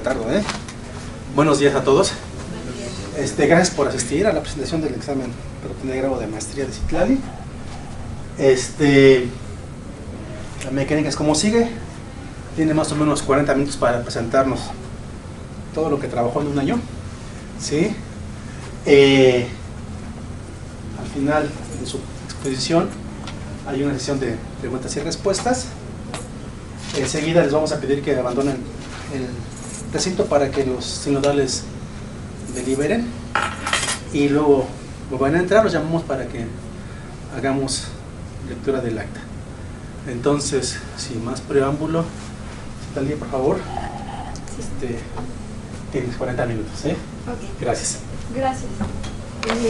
tardo, ¿eh? Buenos días a todos. Gracias por asistir a la presentación del examen para obtener el grado de maestría de Citlali. La mecánica es como sigue. Tiene más o menos 40 minutos para presentarnos todo lo que trabajó en un año, ¿sí? Al final de su exposición hay una sesión de preguntas y respuestas. Enseguida les vamos a pedir que abandonen el recinto para que los sinodales deliberen, y luego van a entrar, los llamamos para que hagamos lectura del acta. Entonces, sin más preámbulo, Citlali, por favor, tienes 40 minutos, ¿eh? Okay. Gracias. Gracias.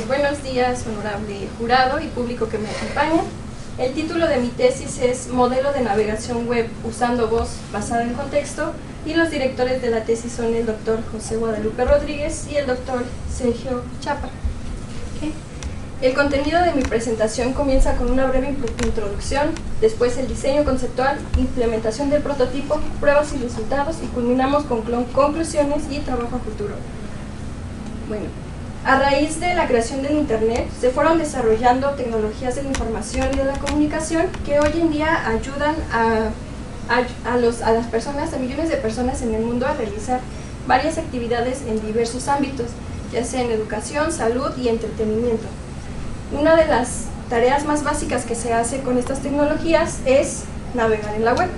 Buenos días, honorable jurado y público que me acompaña. El título de mi tesis es Modelo de navegación web usando voz basada en contexto, y los directores de la tesis son el doctor José Guadalupe Rodríguez y el doctor Sergio Chapa. Okay. El contenido de mi presentación comienza con una breve introducción, después el diseño conceptual, implementación del prototipo, pruebas y resultados, y culminamos con conclusiones y trabajo a futuro. Bueno, a raíz de la creación del Internet, se fueron desarrollando tecnologías de la información y de la comunicación que hoy en día ayudan a las personas, a millones de personas en el mundo, a realizar varias actividades en diversos ámbitos, ya sea en educación, salud y entretenimiento. Una de las tareas más básicas que se hace con estas tecnologías es navegar en la web.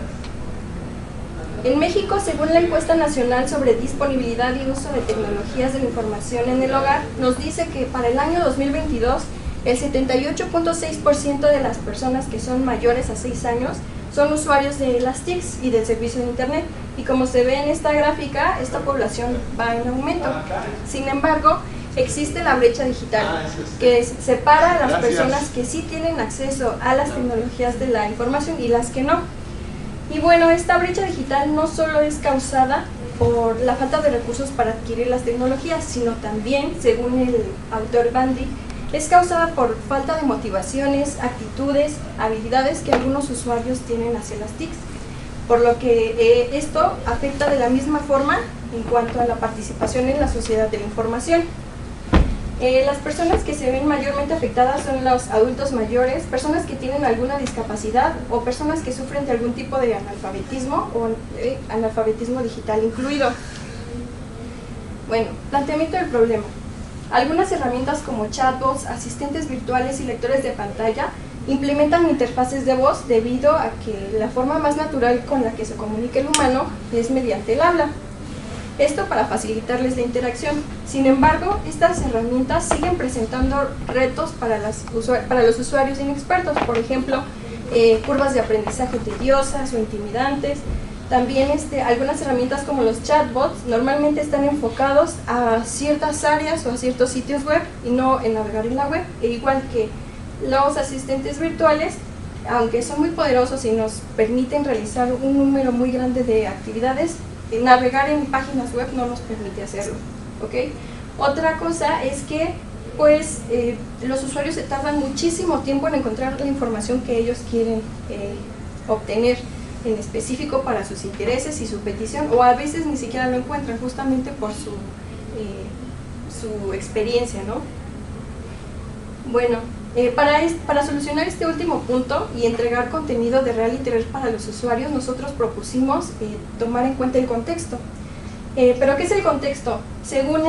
En México, según la encuesta nacional sobre disponibilidad y uso de tecnologías de la información en el hogar, nos dice que para el año 2022, el 78.6% de las personas que son mayores a 6 años son usuarios de las TICs y del servicio de Internet. Y como se ve en esta gráfica, esta población va en aumento. Sin embargo, existe la brecha digital, que separa a las personas que sí tienen acceso a las tecnologías de la información y las que no. Y bueno, esta brecha digital no solo es causada por la falta de recursos para adquirir las tecnologías, sino también, según el autor Bandy, es causada por falta de motivaciones, actitudes, habilidades que algunos usuarios tienen hacia las TICs, por lo que esto afecta de la misma forma en cuanto a la participación en la sociedad de la información. Las personas que se ven mayormente afectadas son los adultos mayores, personas que tienen alguna discapacidad o personas que sufren de algún tipo de analfabetismo o analfabetismo digital incluido. Bueno, planteamiento del problema. Algunas herramientas como chatbots, asistentes virtuales y lectores de pantalla implementan interfaces de voz debido a que la forma más natural con la que se comunica el humano es mediante el habla. Esto para facilitarles la interacción. Sin embargo, estas herramientas siguen presentando retos para los usuarios inexpertos, por ejemplo, curvas de aprendizaje tediosas o intimidantes. También algunas herramientas como los chatbots normalmente están enfocados a ciertas áreas o a ciertos sitios web y no en navegar en la web, e igual que los asistentes virtuales, aunque son muy poderosos y nos permiten realizar un número muy grande de actividades, navegar en páginas web no nos permite hacerlo, ¿ok? Otra cosa es que los usuarios se tardan muchísimo tiempo en encontrar la información que ellos quieren obtener en específico para sus intereses y su petición, o a veces ni siquiera lo encuentran justamente por su experiencia, ¿no? Bueno, para solucionar este último punto y entregar contenido de real interés para los usuarios, nosotros propusimos tomar en cuenta el contexto. ¿Pero qué es el contexto? Según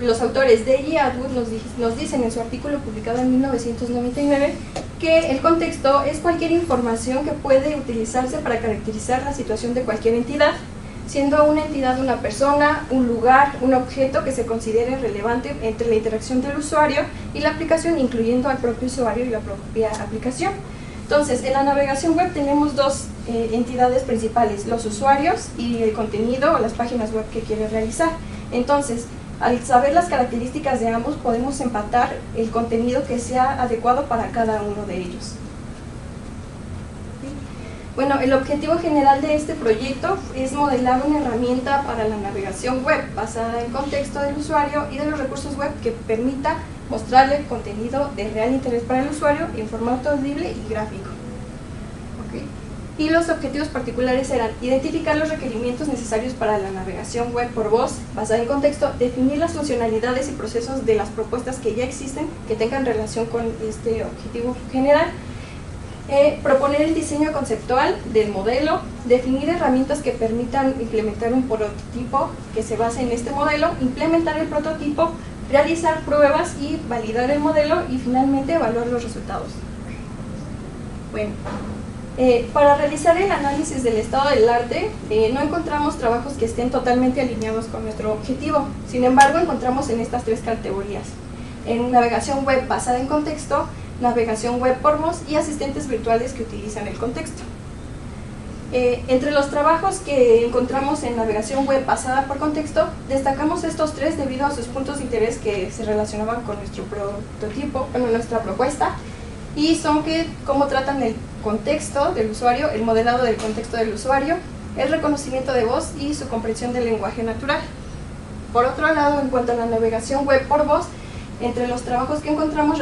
los autores de y Atwood nos dicen en su artículo publicado en 1999 que el contexto es cualquier información que puede utilizarse para caracterizar la situación de cualquier entidad, siendo una entidad una persona, un lugar, un objeto que se considere relevante entre la interacción del usuario y la aplicación, incluyendo al propio usuario y la propia aplicación. Entonces, en la navegación web tenemos dos entidades principales, los usuarios y el contenido o las páginas web que quiere realizar. Entonces, al saber las características de ambos, podemos empatar el contenido que sea adecuado para cada uno de ellos. Bueno, el objetivo general de este proyecto es modelar una herramienta para la navegación web basada en contexto del usuario y de los recursos web que permita mostrarle contenido de real interés para el usuario en formato audible y gráfico. ¿Okay? Y los objetivos particulares eran identificar los requerimientos necesarios para la navegación web por voz basada en contexto, definir las funcionalidades y procesos de las propuestas que ya existen que tengan relación con este objetivo general, proponer el diseño conceptual del modelo, definir herramientas que permitan implementar un prototipo que se base en este modelo, implementar el prototipo, realizar pruebas y validar el modelo y finalmente evaluar los resultados. Bueno, para realizar el análisis del estado del arte, no encontramos trabajos que estén totalmente alineados con nuestro objetivo. Sin embargo, encontramos en estas tres categorías: en navegación web basada en contexto, navegación web por voz y asistentes virtuales que utilizan el contexto. Entre los trabajos que encontramos en navegación web basada por contexto, destacamos estos tres debido a sus puntos de interés que se relacionaban con nuestro prototipo, con nuestra propuesta, y son que cómo tratan el contexto del usuario, el modelado del contexto del usuario, el reconocimiento de voz y su comprensión del lenguaje natural. Por otro lado, en cuanto a la navegación web por voz, entre los trabajos que encontramos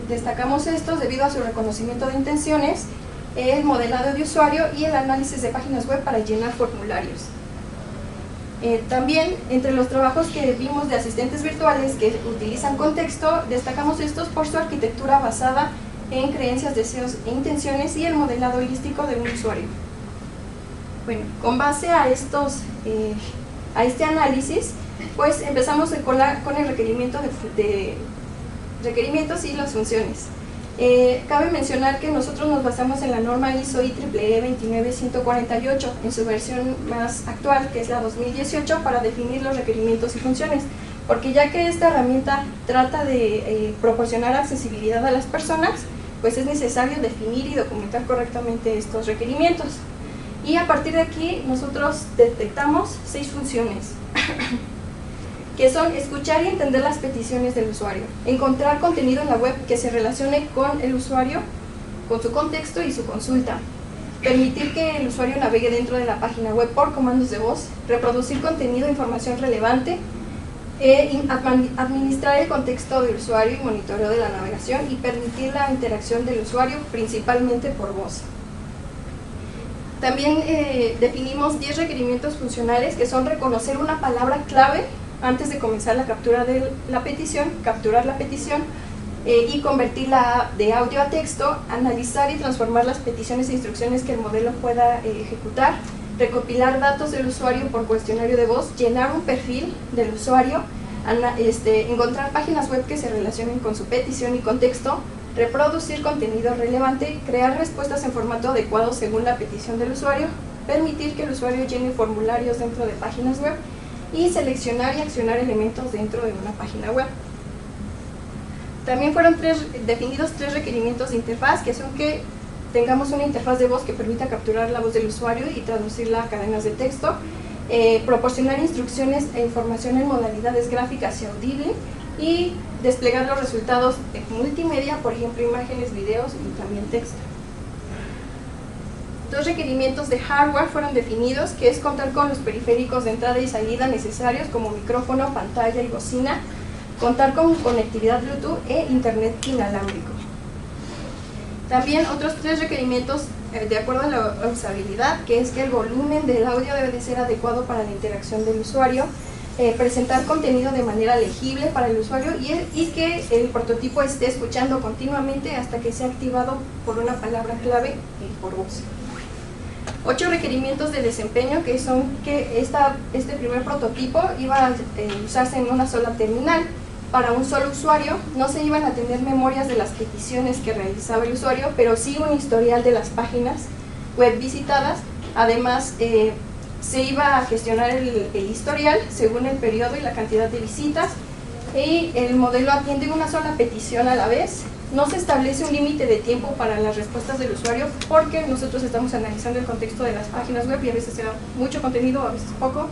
destacamos estos debido a su reconocimiento de intenciones, el modelado de usuario y el análisis de páginas web para llenar formularios. También entre los trabajos que vimos de asistentes virtuales que utilizan contexto, destacamos estos por su arquitectura basada en creencias, deseos e intenciones y el modelado holístico de un usuario. Bueno, con base a este análisis, pues empezamos con el requerimiento de requerimientos y las funciones. Cabe mencionar que nosotros nos basamos en la norma ISO IEEE 29148 en su versión más actual, que es la 2018, para definir los requerimientos y funciones, porque ya que esta herramienta trata de proporcionar accesibilidad a las personas, pues es necesario definir y documentar correctamente estos requerimientos. Y a partir de aquí nosotros detectamos 6 funciones que son escuchar y entender las peticiones del usuario, encontrar contenido en la web que se relacione con el usuario, con su contexto y su consulta, permitir que el usuario navegue dentro de la página web por comandos de voz, reproducir contenido e información relevante, administrar el contexto del usuario y monitoreo de la navegación y permitir la interacción del usuario principalmente por voz. También definimos 10 requerimientos funcionales que son reconocer una palabra clave antes de comenzar la captura de la petición, capturar la petición y convertirla de audio a texto, analizar y transformar las peticiones e instrucciones que el modelo pueda ejecutar, recopilar datos del usuario por cuestionario de voz, llenar un perfil del usuario, encontrar páginas web que se relacionen con su petición y contexto, reproducir contenido relevante, crear respuestas en formato adecuado según la petición del usuario, permitir que el usuario llene formularios dentro de páginas web y seleccionar y accionar elementos dentro de una página web. También fueron definidos 3 requerimientos de interfaz, que son que tengamos una interfaz de voz que permita capturar la voz del usuario y traducirla a cadenas de texto, proporcionar instrucciones e información en modalidades gráficas y audible y desplegar los resultados de multimedia, por ejemplo imágenes, videos y también texto. 2 requerimientos de hardware fueron definidos, que es contar con los periféricos de entrada y salida necesarios como micrófono, pantalla y bocina, contar con conectividad Bluetooth e internet inalámbrico. También otros 3 requerimientos de acuerdo a la usabilidad, que es que el volumen del audio debe de ser adecuado para la interacción del usuario, presentar contenido de manera legible para el usuario y que el prototipo esté escuchando continuamente hasta que sea activado por una palabra clave y por voz. 8 requerimientos de desempeño, que son que este primer prototipo iba a usarse en una sola terminal para un solo usuario, no se iban a tener memorias de las peticiones que realizaba el usuario, pero sí un historial de las páginas web visitadas. Además, se iba a gestionar el historial según el periodo y la cantidad de visitas, y el modelo atiende una sola petición a la vez. No se establece un límite de tiempo para las respuestas del usuario, porque nosotros estamos analizando el contexto de las páginas web y a veces será mucho contenido, a veces poco.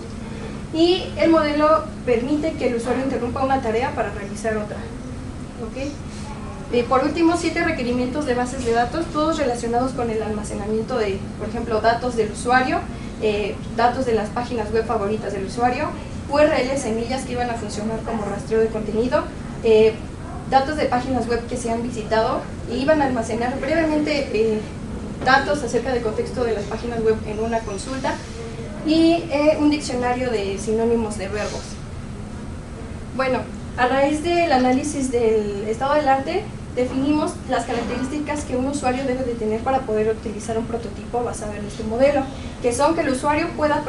Y el modelo permite que el usuario interrumpa una tarea para realizar otra. ¿Okay? Por último, 7 requerimientos de bases de datos, todos relacionados con el almacenamiento de, por ejemplo, datos del usuario, datos de las páginas web favoritas del usuario, URLs semillas que iban a funcionar como rastreo de contenido, datos de páginas web que se han visitado, e iban a almacenar brevemente datos acerca del contexto de las páginas web en una consulta y un diccionario de sinónimos de verbos. Bueno, a raíz del análisis del estado del arte, definimos las características que un usuario debe de tener para poder utilizar un prototipo basado en este modelo, que son que el usuario pueda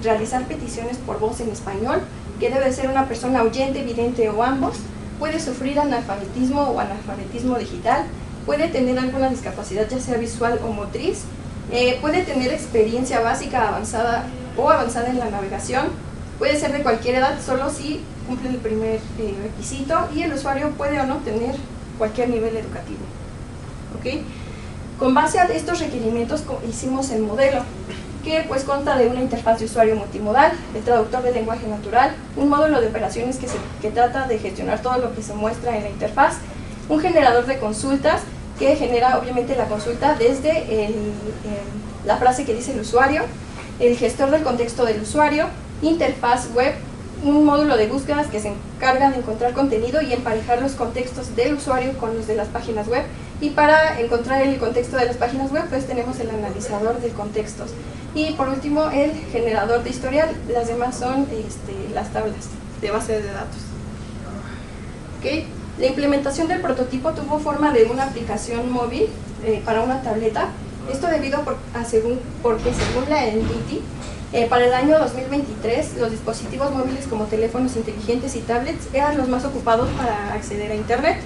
realizar peticiones por voz en español, que debe ser una persona oyente, vidente o ambos, puede sufrir analfabetismo o analfabetismo digital, puede tener alguna discapacidad ya sea visual o motriz, puede tener experiencia básica, avanzada o avanzada en la navegación, puede ser de cualquier edad solo si cumple el primer requisito, y el usuario puede o no tener cualquier nivel educativo. ¿Okay? Con base a estos requerimientos hicimos el modelo, que pues consta de una interfaz de usuario multimodal, el traductor de lenguaje natural, un módulo de operaciones que trata de gestionar todo lo que se muestra en la interfaz, un generador de consultas que genera obviamente la consulta desde la frase que dice el usuario, el gestor del contexto del usuario, interfaz web, un módulo de búsquedas que se encarga de encontrar contenido y emparejar los contextos del usuario con los de las páginas web, y para encontrar el contexto de las páginas web pues tenemos el analizador de contextos, y por último el generador de historial. Las demás son las tablas de base de datos. ¿Okay? La implementación del prototipo tuvo forma de una aplicación móvil para una tableta, esto debido porque según la NTT, para el año 2023, los dispositivos móviles como teléfonos inteligentes y tablets eran los más ocupados para acceder a Internet.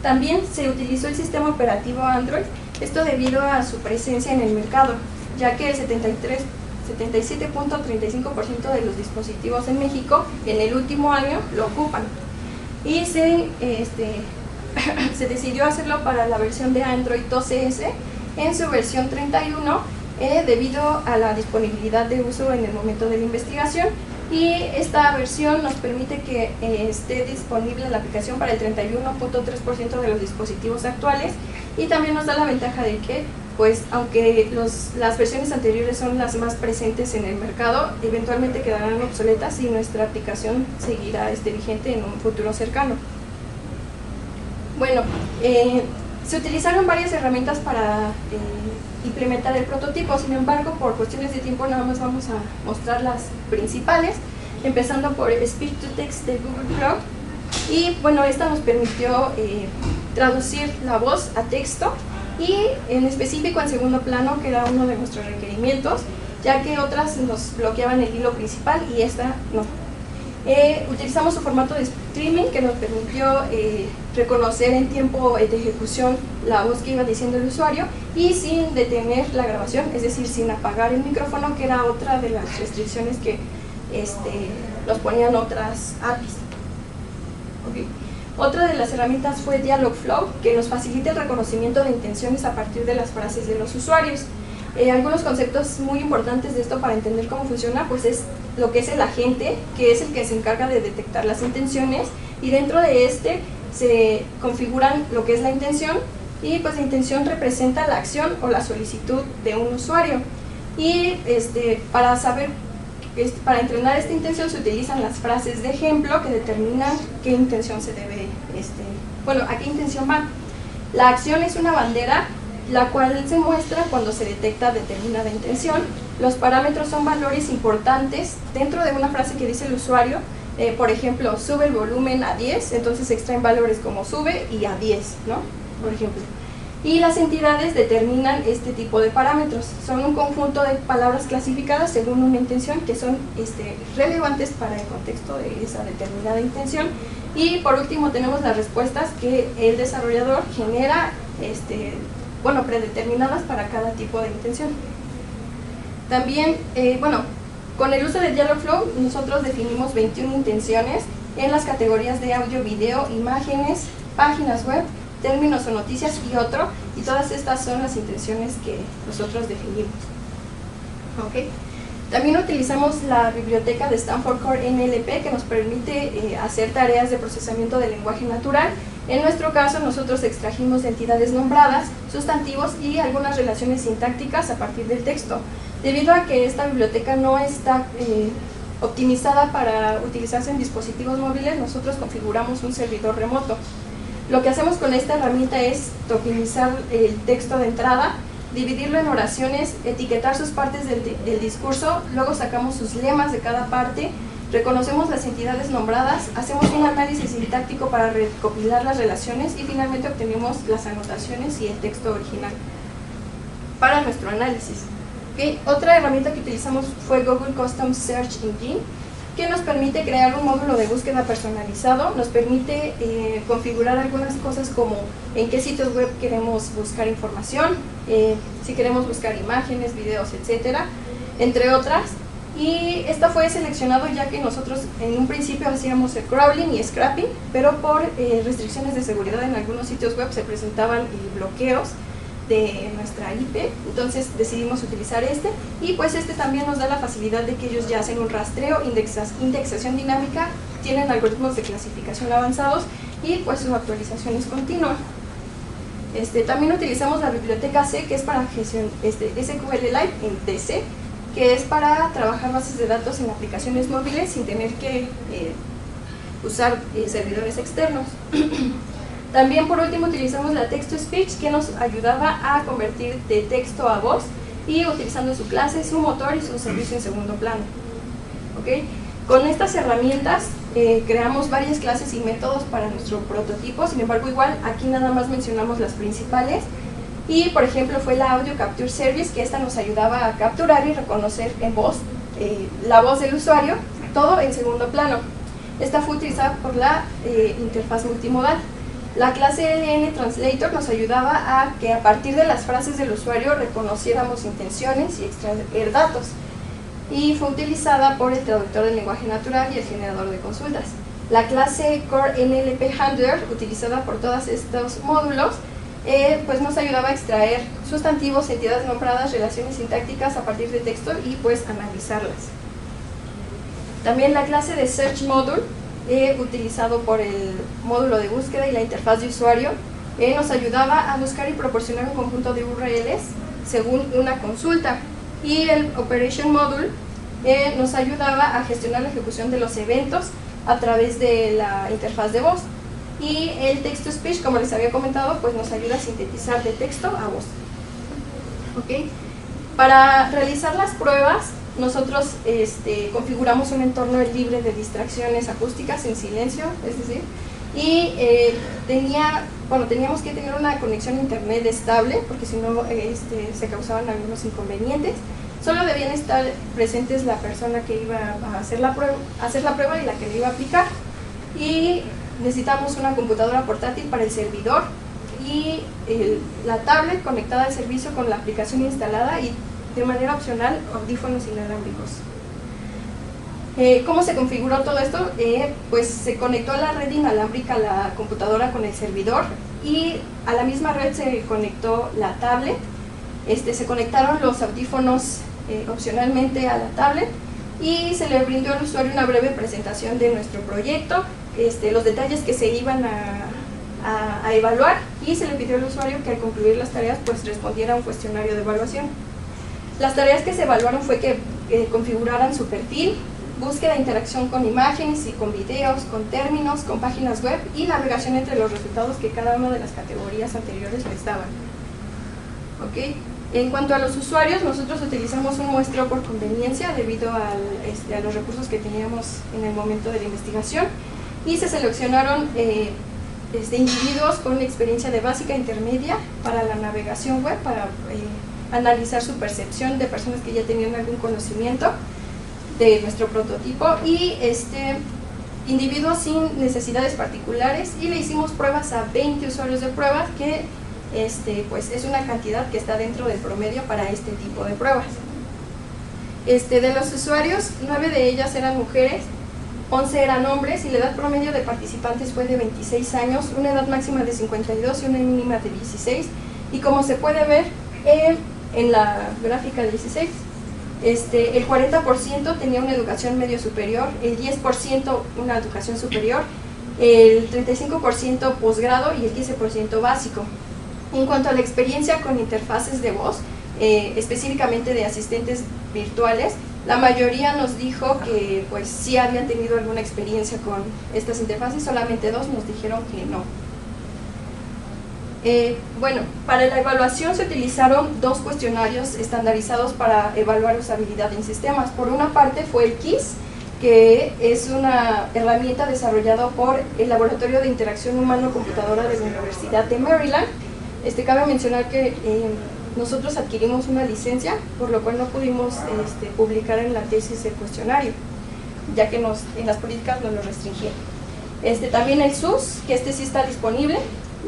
También se utilizó el sistema operativo Android, esto debido a su presencia en el mercado, ya que el 77.35% de los dispositivos en México en el último año lo ocupan. Y se decidió hacerlo para la versión de Android 12S en su versión 31, debido a la disponibilidad de uso en el momento de la investigación, y esta versión nos permite que esté disponible la aplicación para el 31.3% de los dispositivos actuales, y también nos da la ventaja de que pues aunque las versiones anteriores son las más presentes en el mercado, eventualmente quedarán obsoletas y nuestra aplicación seguirá vigente en un futuro cercano. Bueno, se utilizaron varias herramientas para implementar el prototipo, sin embargo, por cuestiones de tiempo nada más vamos a mostrar las principales, empezando por Speech to Text de Google Chrome. Y bueno, esta nos permitió traducir la voz a texto, y en específico en segundo plano, que era uno de nuestros requerimientos, ya que otras nos bloqueaban el hilo principal y esta no. Utilizamos un formato de streaming que nos permitió reconocer en tiempo de ejecución la voz que iba diciendo el usuario y sin detener la grabación, es decir, sin apagar el micrófono, que era otra de las restricciones que nos ponían otras APIs. Okay. Otra de las herramientas fue Dialogflow, que nos facilita el reconocimiento de intenciones a partir de las frases de los usuarios. Algunos conceptos muy importantes de esto para entender cómo funciona, pues es lo que es el agente, que es el que se encarga de detectar las intenciones, y dentro de se configuran lo que es la intención, y pues la intención representa la acción o la solicitud de un usuario. Y para entrenar esta intención se utilizan las frases de ejemplo que determinan qué intención se debe, a qué intención va. La acción es una bandera, la cual se muestra cuando se detecta determinada intención. Los parámetros son valores importantes dentro de una frase que dice el usuario. Por ejemplo, sube el volumen a 10, entonces se extraen valores como sube y a 10, ¿no? Por ejemplo. Y las entidades determinan este tipo de parámetros. Son un conjunto de palabras clasificadas según una intención que son relevantes para el contexto de esa determinada intención. Y por último tenemos las respuestas que el desarrollador genera predeterminadas para cada tipo de intención. También, con el uso de Dialogflow nosotros definimos 21 intenciones en las categorías de audio, video, imágenes, páginas web, términos o noticias y otro, y todas estas son las intenciones que nosotros definimos. ¿Okay? También utilizamos la biblioteca de Stanford Core NLP, que nos permite hacer tareas de procesamiento del lenguaje natural. En nuestro caso, nosotros extrajimos de entidades nombradas, sustantivos y algunas relaciones sintácticas a partir del texto. Debido a que esta biblioteca no está optimizada para utilizarse en dispositivos móviles, nosotros configuramos un servidor remoto. Lo que hacemos con esta herramienta es tokenizar el texto de entrada dividirlo en oraciones, etiquetar sus partes del discurso, luego sacamos sus lemas de cada parte, reconocemos las entidades nombradas, hacemos un análisis sintáctico para recopilar las relaciones y finalmente obtenemos las anotaciones y el texto original para nuestro análisis. ¿Okay? Otra herramienta que utilizamos fue Google Custom Search Engine, que nos permite crear un módulo de búsqueda personalizado, nos permite configurar algunas cosas como en qué sitios web queremos buscar información, si queremos buscar imágenes, videos, etcétera, entre otras. Y esta fue seleccionado ya que nosotros en un principio hacíamos el crawling y scrapping, pero por restricciones de seguridad en algunos sitios web se presentaban bloqueos de nuestra IP, entonces decidimos utilizar este, y pues este también nos da la facilidad de que ellos ya hacen un rastreo, indexación dinámica, tienen algoritmos de clasificación avanzados y pues su actualización es continua. También utilizamos la biblioteca C, que es para gestión, SQLite en DC, que es para trabajar bases de datos en aplicaciones móviles sin tener que usar servidores externos. También por último utilizamos la text-to-speech, que nos ayudaba a convertir de texto a voz y utilizando su clase, su motor y su servicio en segundo plano. ¿Okay? Con estas herramientas creamos varias clases y métodos para nuestro prototipo, sin embargo igual aquí nada más mencionamos las principales. Y por ejemplo fue la Audio Capture Service, que esta nos ayudaba a capturar y reconocer en voz la voz del usuario, todo en segundo plano. Esta fue utilizada por la interfaz multimodal. La clase LN Translator nos ayudaba a que a partir de las frases del usuario reconociéramos intenciones y extraer datos, y fue utilizada por el traductor del lenguaje natural y el generador de consultas. La clase Core NLP Handler, utilizada por todos estos módulos, pues nos ayudaba a extraer sustantivos, entidades nombradas, relaciones sintácticas a partir de texto y pues analizarlas. También la clase de Search Module, utilizado por el módulo de búsqueda y la interfaz de usuario, nos ayudaba a buscar y proporcionar un conjunto de URLs según una consulta, y el Operation Module nos ayudaba a gestionar la ejecución de los eventos a través de la interfaz de voz, y el Text-to-Speech, como les había comentado, pues nos ayuda a sintetizar de texto a voz. ¿Okay? Para realizar las pruebas nosotros configuramos un entorno libre de distracciones acústicas en silencio, es decir, y teníamos que tener una conexión a internet estable, porque si no se causaban algunos inconvenientes. Solo debían estar presentes la persona que iba a hacer la prueba y la que le iba a aplicar, y necesitamos una computadora portátil para el servidor y la tablet conectada al servicio con la aplicación instalada, y de manera opcional audífonos inalámbricos. ¿Cómo se configuró todo esto? Pues se conectó a la red inalámbrica la computadora con el servidor, y a la misma red se conectó la tablet. Se conectaron los audífonos opcionalmente a la tablet, y se le brindó al usuario una breve presentación de nuestro proyecto, los detalles que se iban a evaluar, y se le pidió al usuario que al concluir las tareas pues respondiera a un cuestionario de evaluación. Las tareas que se evaluaron fue que configuraran su perfil, búsqueda e interacción con imágenes y con videos, con términos, con páginas web, y navegación entre los resultados que cada una de las categorías anteriores les daban. ¿Okay? En cuanto a los usuarios, nosotros utilizamos un muestreo por conveniencia debido a los recursos que teníamos en el momento de la investigación, y se seleccionaron individuos con experiencia de básica e intermedia para la navegación web, para analizar su percepción, de personas que ya tenían algún conocimiento de nuestro prototipo, y individuos sin necesidades particulares, y le hicimos pruebas a 20 usuarios de pruebas, que pues es una cantidad que está dentro del promedio para este tipo de pruebas. De los usuarios, 9 de ellas eran mujeres, 11 eran hombres, y la edad promedio de participantes fue de 26 años, una edad máxima de 52 y una mínima de 16, y como se puede ver en la gráfica 16, el 40% tenía una educación medio superior, el 10% una educación superior, el 35% posgrado y el 15% básico. En cuanto a la experiencia con interfaces de voz, específicamente de asistentes virtuales, la mayoría nos dijo que pues sí habían tenido alguna experiencia con estas interfaces, solamente 2 nos dijeron que no. Bueno, para la evaluación se utilizaron dos cuestionarios estandarizados para evaluar usabilidad en sistemas. Por una parte fue el KISS, que es una herramienta desarrollada por el Laboratorio de Interacción Humano-Computadora de la Universidad de Maryland. Cabe mencionar que nosotros adquirimos una licencia, por lo cual no pudimos publicar en la tesis el cuestionario, ya que en las políticas nos lo restringían. También el SUS, que sí está disponible,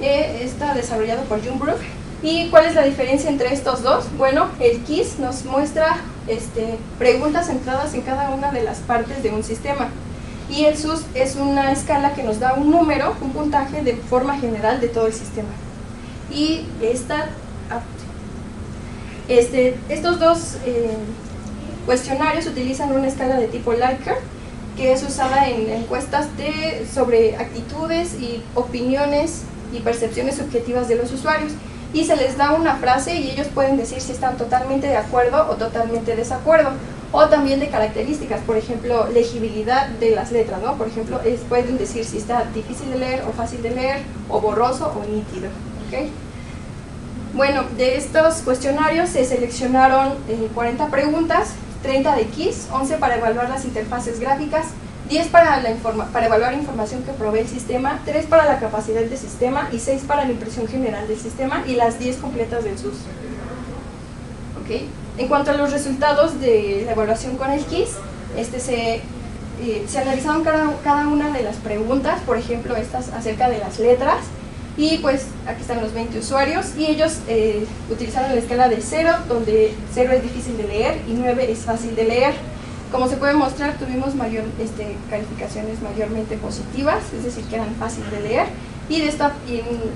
está desarrollado por Jungbrook. ¿Y cuál es la diferencia entre estos dos? Bueno, el KISS nos muestra preguntas centradas en cada una de las partes de un sistema, y el SUS es una escala que nos da un número, un puntaje de forma general de todo el sistema. Y estos dos cuestionarios utilizan una escala de tipo Likert, que es usada en encuestas sobre actitudes y opiniones y percepciones subjetivas de los usuarios, y se les da una frase y ellos pueden decir si están totalmente de acuerdo o totalmente de desacuerdo, o también de características, por ejemplo, legibilidad de las letras, ¿no? Por ejemplo, pueden decir si está difícil de leer o fácil de leer, o borroso o nítido, ¿okay? Bueno, de estos cuestionarios se seleccionaron 40 preguntas, 30 de KISS, 11 para evaluar las interfaces gráficas, 10 para evaluar información que provee el sistema, 3 para la capacidad del sistema y 6 para la impresión general del sistema, y las 10 completas del SUS. ¿Okay? En cuanto a los resultados de la evaluación con el KISS, se analizaron cada una de las preguntas, por ejemplo, estas acerca de las letras, y pues aquí están los 20 usuarios, y ellos utilizaron la escala de 0, donde 0 es difícil de leer y 9 es fácil de leer. Como se puede mostrar, tuvimos calificaciones mayormente positivas, es decir, que eran fáciles de leer, y en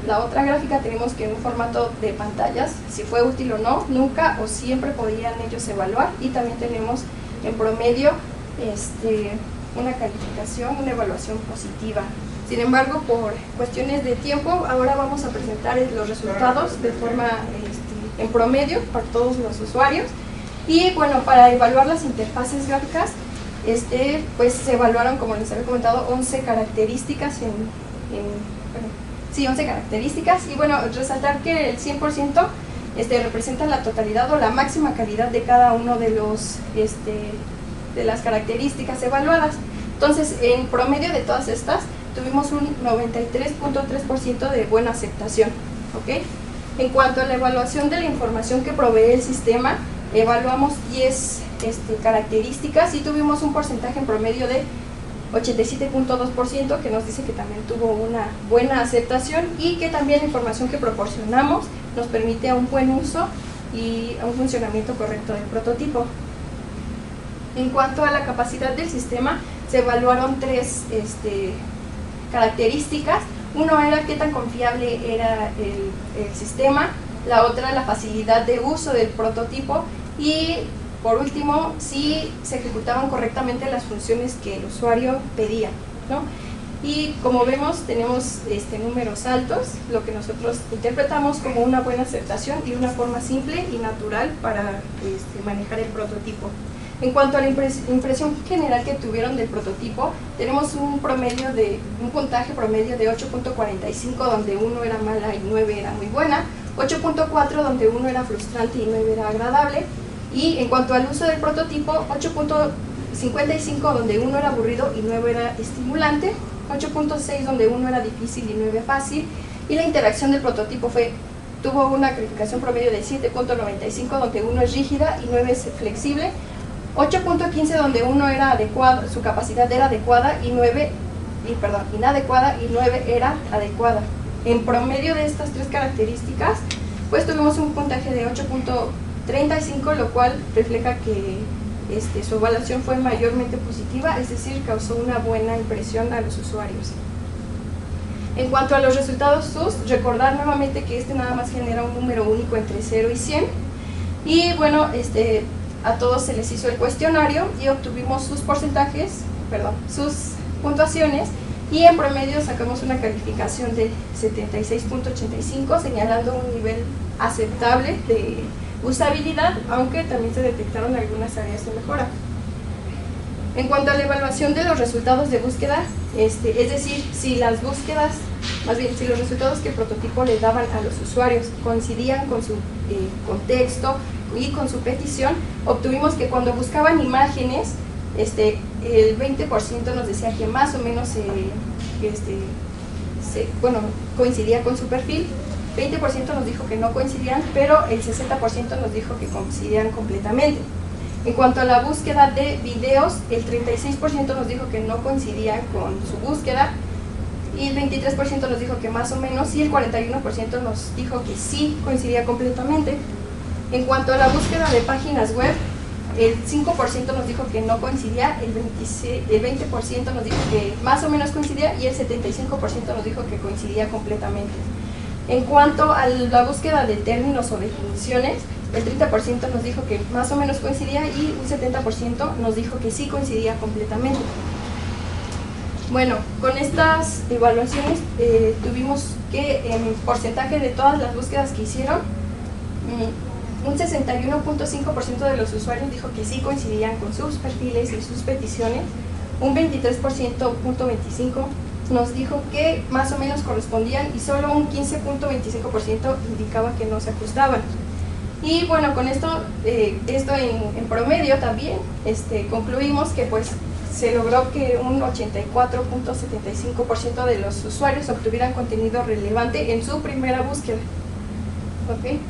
la otra gráfica tenemos que en un formato de pantallas, si fue útil o no, nunca o siempre podían ellos evaluar, y también tenemos en promedio una calificación, una evaluación positiva. Sin embargo, por cuestiones de tiempo, ahora vamos a presentar los resultados de forma en promedio para todos los usuarios. Y bueno, para evaluar las interfaces gráficas, pues se evaluaron, como les había comentado, 11 características 11 características, y bueno, resaltar que el 100% representa la totalidad o la máxima calidad de cada uno de las características evaluadas. Entonces, en promedio de todas estas, tuvimos un 93.3% de buena aceptación, ¿ok? En cuanto a la evaluación de la información que provee el sistema, evaluamos 10 características y tuvimos un porcentaje en promedio de 87.2%, que nos dice que también tuvo una buena aceptación, y que también la información que proporcionamos nos permite un buen uso y un funcionamiento correcto del prototipo. En cuanto a la capacidad del sistema, se evaluaron 3 características. Uno era qué tan confiable era el sistema, la otra la facilidad de uso del prototipo, y por último si se ejecutaban correctamente las funciones que el usuario pedía, ¿no? Y como vemos, tenemos números altos, lo que nosotros interpretamos como una buena aceptación y una forma simple y natural para manejar el prototipo. En cuanto a la impresión general que tuvieron del prototipo, tenemos un puntaje promedio de 8.45, donde 1 era mala y 9 era muy buena, 8.4 donde 1 era frustrante y 9 era agradable, y en cuanto al uso del prototipo, 8.55 donde 1 era aburrido y 9 era estimulante, 8.6 donde 1 era difícil y 9 fácil, y la interacción del prototipo tuvo una calificación promedio de 7.95 donde 1 es rígida y 9 es flexible, 8.15 donde 1 era adecuado, su capacidad era adecuada, y 9, inadecuada, y 9 era adecuada. En promedio de estas 3 características, pues tuvimos un puntaje de 8.35, lo cual refleja que su evaluación fue mayormente positiva, es decir, causó una buena impresión a los usuarios. En cuanto a los resultados SUS, recordar nuevamente que nada más genera un número único entre 0 y 100, y bueno, a todos se les hizo el cuestionario y obtuvimos sus puntuaciones, y en promedio sacamos una calificación de 76.85, señalando un nivel aceptable de usabilidad, aunque también se detectaron algunas áreas de mejora. En cuanto a la evaluación de los resultados de búsqueda, es decir, si las búsquedas más bien, si los resultados que el prototipo le daban a los usuarios coincidían con su contexto y con su petición, obtuvimos que cuando buscaban imágenes, el 20% nos decía que más o menos coincidía con su perfil, 20% nos dijo que no coincidían, pero el 60% nos dijo que coincidían completamente. En cuanto a la búsqueda de videos, el 36% nos dijo que no coincidían con su búsqueda, y el 23% nos dijo que más o menos, y el 41% nos dijo que sí coincidía completamente. En cuanto a la búsqueda de páginas web, el 5% nos dijo que no coincidía, el 20% nos dijo que más o menos coincidía, y el 75% nos dijo que coincidía completamente. En cuanto a la búsqueda de términos o definiciones, el 30% nos dijo que más o menos coincidía, y un 70% nos dijo que sí coincidía completamente. Bueno, con estas evaluaciones tuvimos que en porcentaje de todas las búsquedas que hicieron, un 61.5% de los usuarios dijo que sí coincidían con sus perfiles y sus peticiones, un 23.25% nos dijo que más o menos correspondían, y solo un 15.25% indicaba que no se ajustaban. Y bueno, con esto en promedio también concluimos que pues se logró que un 84.75% de los usuarios obtuvieran contenido relevante en su primera búsqueda. ¿Okay?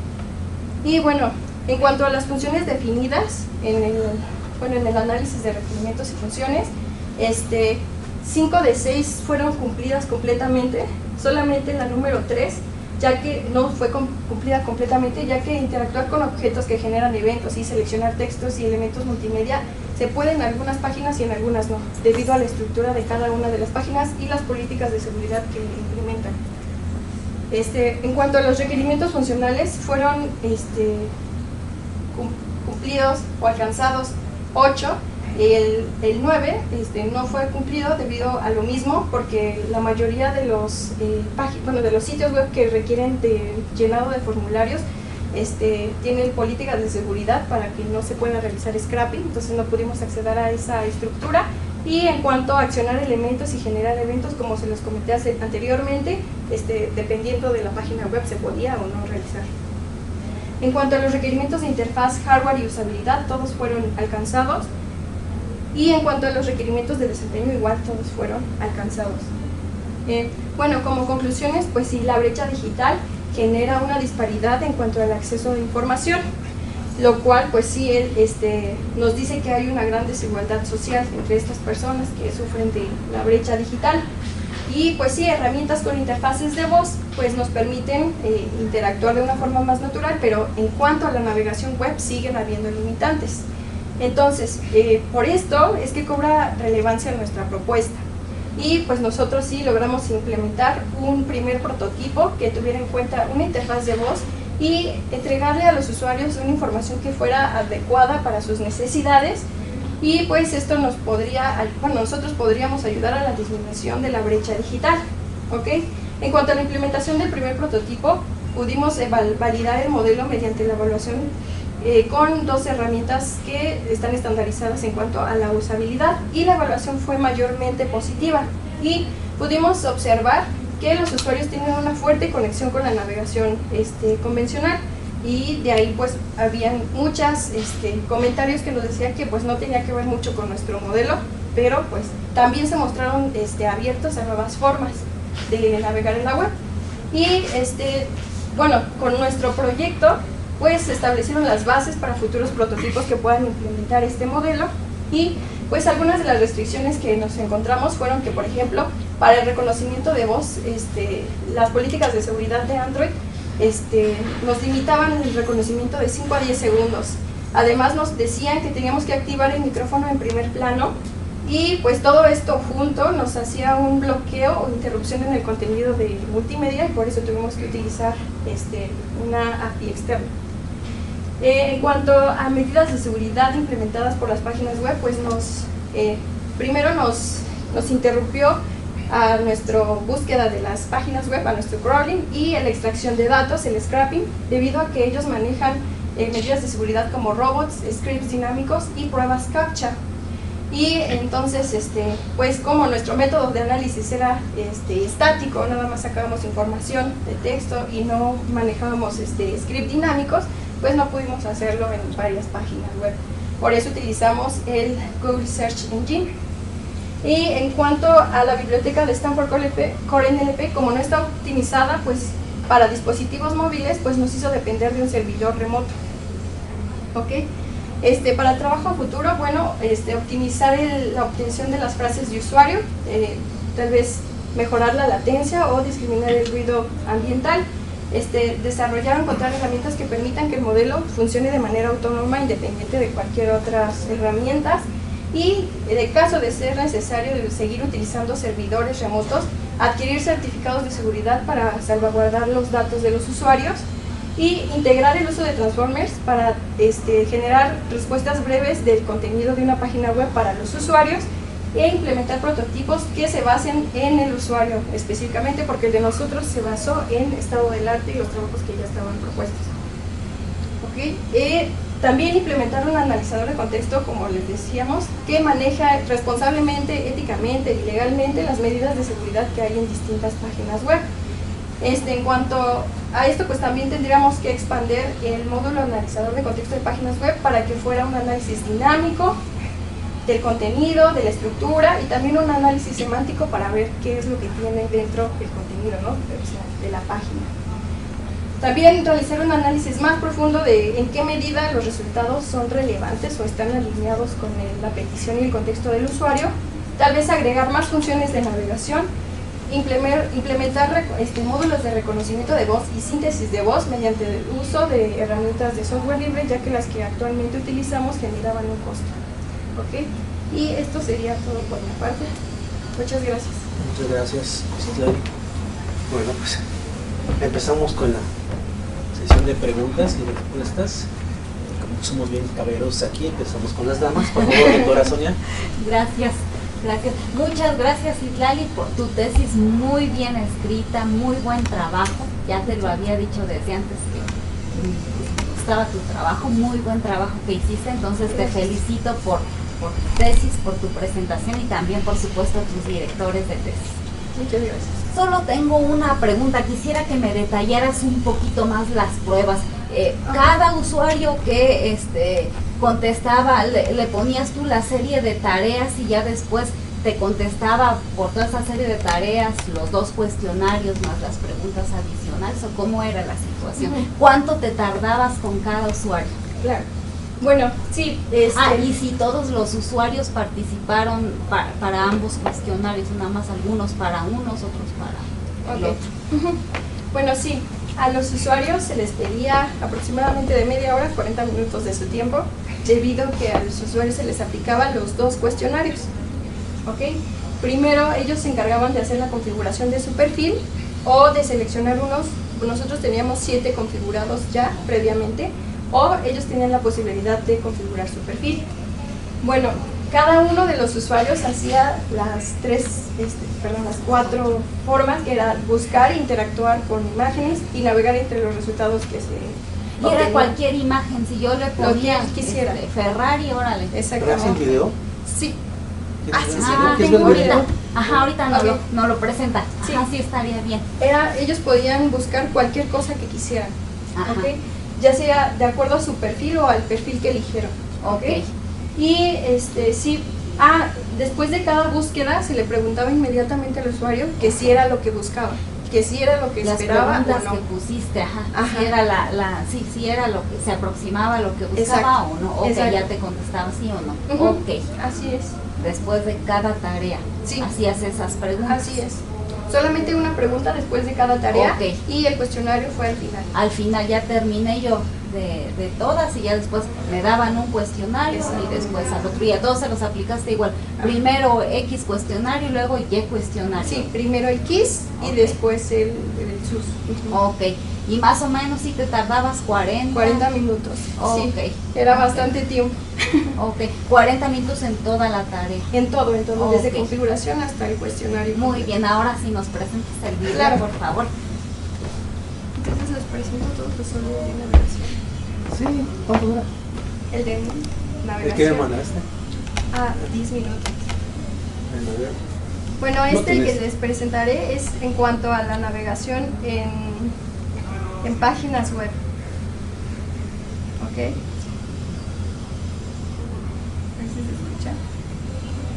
Y bueno, en cuanto a las funciones definidas en el análisis de requerimientos y funciones, 5 de 6 fueron cumplidas completamente, solamente la número 3, ya que no fue cumplida completamente, ya que interactuar con objetos que generan eventos y seleccionar textos y elementos multimedia se puede en algunas páginas y en algunas no, debido a la estructura de cada una de las páginas y las políticas de seguridad que implementan. En cuanto a los requerimientos funcionales, fueron cumplidos o alcanzados 8, el 9 no fue cumplido debido a lo mismo, porque la mayoría de los, de los sitios web que requieren de llenado de formularios tienen políticas de seguridad para que no se pueda realizar scrapping, entonces no pudimos acceder a esa estructura. Y en cuanto a accionar elementos y generar eventos, como se los comenté anteriormente, dependiendo de la página web se podía o no realizar. En cuanto a los requerimientos de interfaz, hardware y usabilidad, todos fueron alcanzados. Y en cuanto a los requerimientos de desempeño, igual todos fueron alcanzados. Bueno, como conclusiones, pues sí, la brecha digital genera una disparidad en cuanto al acceso de información, lo cual pues sí nos dice que hay una gran desigualdad social entre estas personas que sufren de la brecha digital. Y pues sí, herramientas con interfaces de voz pues nos permiten interactuar de una forma más natural, pero en cuanto a la navegación web siguen habiendo limitantes. Entonces, por esto es que cobra relevancia nuestra propuesta. Y pues nosotros sí logramos implementar un primer prototipo que tuviera en cuenta una interfaz de voz y entregarle a los usuarios una información que fuera adecuada para sus necesidades, y pues esto nosotros podríamos ayudar a la disminución de la brecha digital. ¿Okay? En cuanto a la implementación del primer prototipo, pudimos validar el modelo mediante la evaluación con 2 herramientas que están estandarizadas en cuanto a la usabilidad, y la evaluación fue mayormente positiva, y pudimos observar que los usuarios tienen una fuerte conexión con la navegación convencional, y de ahí pues habían muchos comentarios que nos decían que pues no tenía que ver mucho con nuestro modelo, pero pues también se mostraron abiertos a nuevas formas de navegar en la web. Y bueno, con nuestro proyecto pues se establecieron las bases para futuros prototipos que puedan implementar este modelo, y pues algunas de las restricciones que nos encontramos fueron que, por ejemplo, para el reconocimiento de voz, las políticas de seguridad de Android nos limitaban el reconocimiento de 5 a 10 segundos. Además nos decían que teníamos que activar el micrófono en primer plano, y pues todo esto junto nos hacía un bloqueo o interrupción en el contenido de multimedia, y por eso tuvimos que utilizar una API externa. En cuanto a medidas de seguridad implementadas por las páginas web, pues primero nos interrumpió a nuestra búsqueda de las páginas web, a nuestro crawling y a la extracción de datos, el scrapping, debido a que ellos manejan medidas de seguridad como robots, scripts dinámicos y pruebas CAPTCHA. Y entonces, pues como nuestro método de análisis era estático, nada más sacábamos información de texto y no manejábamos script dinámicos, pues no pudimos hacerlo en varias páginas web. Por eso utilizamos el Google Search Engine. Y en cuanto a la biblioteca de Stanford Core NLP, como no está optimizada pues para dispositivos móviles, pues nos hizo depender de un servidor remoto. ¿Ok? Para el trabajo futuro, bueno, optimizar la obtención de las frases de usuario, tal vez mejorar la latencia o discriminar el ruido ambiental, desarrollar o encontrar herramientas que permitan que el modelo funcione de manera autónoma, independiente de cualquier otras herramientas, y en el caso de ser necesario de seguir utilizando servidores remotos, adquirir certificados de seguridad para salvaguardar los datos de los usuarios, y integrar el uso de Transformers para generar respuestas breves del contenido de una página web para los usuarios, e implementar prototipos que se basen en el usuario específicamente, porque el de nosotros se basó en estado del arte y los trabajos que ya estaban propuestos. ¿Okay? También implementar un analizador de contexto, como les decíamos, que maneja responsablemente, éticamente y legalmente las medidas de seguridad que hay en distintas páginas web. En cuanto a esto, pues también tendríamos que expandir el módulo analizador de contexto de páginas web para que fuera un análisis dinámico del contenido, de la estructura, y también un análisis semántico para ver qué es lo que tiene dentro el contenido, ¿no? O sea, de la página. También realizar un análisis más profundo de en qué medida los resultados son relevantes o están alineados con la petición y el contexto del usuario. Tal vez agregar más funciones de navegación, implementar módulos de reconocimiento de voz y síntesis de voz mediante el uso de herramientas de software libre, ya que las que actualmente utilizamos generaban un costo. ¿Okay? Y esto sería todo por mi parte. Muchas gracias. Muchas gracias, Citlali. Bueno, pues empezamos con la sesión de preguntas y respuestas. Como somos bien caballeros aquí, empezamos con las damas. Por favor, doctora Sonia. Gracias. Gracias. Muchas gracias, Citlali, por tu tesis muy bien escrita, muy buen trabajo. Ya te lo había dicho desde antes que me gustaba tu trabajo, muy buen trabajo que hiciste. Entonces te felicito por tu tesis, por tu presentación y también, por supuesto, a tus directores de tesis. Muchas gracias. Solo tengo una pregunta. Quisiera que me detallaras un poquito más las pruebas. Cada usuario que contestaba, le ponías tú la serie de tareas y ya después te contestaba por toda esa serie de tareas los 2 cuestionarios más las preguntas adicionales, o cómo era la situación. ¿Cuánto te tardabas con cada usuario? Claro. Bueno, sí. Y si todos los usuarios participaron para ambos cuestionarios, nada más algunos para unos, otros para el otro. Bueno, sí. A los usuarios se les pedía aproximadamente de media hora, 40 minutos de su tiempo, debido a que a los usuarios se les aplicaban los 2 cuestionarios. ¿Ok? Primero ellos se encargaban de hacer la configuración de su perfil o de seleccionar unos. Nosotros teníamos 7 configurados ya previamente, o ellos tenían la posibilidad de configurar su perfil. Bueno, cada uno de los usuarios hacía las 4 formas, que era buscar, interactuar con imágenes y navegar entre los resultados que se obtenían. Era cualquier imagen, si yo le ponía quisiera. Ferrari, órale. Exactamente. ¿En video? Sí. Tengo ahorita. Ahorita no lo presenta. Sí. Sí estaría bien. Ellos podían buscar cualquier cosa que quisieran, ¿ok? Ya sea de acuerdo a su perfil o al perfil que eligieron. Ok. Y sí, después de cada búsqueda se le preguntaba inmediatamente al usuario que si era lo que buscaba, que si era lo que esperaba o no. Las preguntas que pusiste, si era si era lo que se aproximaba a lo que buscaba o no, o que ya te contestaba sí o no. Ok. Así es. Después de cada tarea, hacías esas preguntas. Así es. Solamente una pregunta después de cada tarea, y el cuestionario fue al final. Al final ya terminé yo de todas y ya después me daban un cuestionario y después al otro día 2 se los aplicaste igual. Primero X cuestionario y luego Y cuestionario. Sí, primero el KISS y después el SUS. Ok. Y más o menos si te tardabas 40 minutos. Sí, era bastante tiempo. Ok, 40 minutos en toda la tarea. En todo, desde configuración hasta el cuestionario. Muy bien, ahora sí nos presentas el video, por favor. Entonces les presento todos los sonidos de navegación. Sí, ¿cuánto dura? El de navegación. ¿El que me mandaste? 10 minutos. A ver. Bueno, No que tienes. les presentaré es en cuanto a la navegación en páginas web. ¿Ok? A ver si se escucha.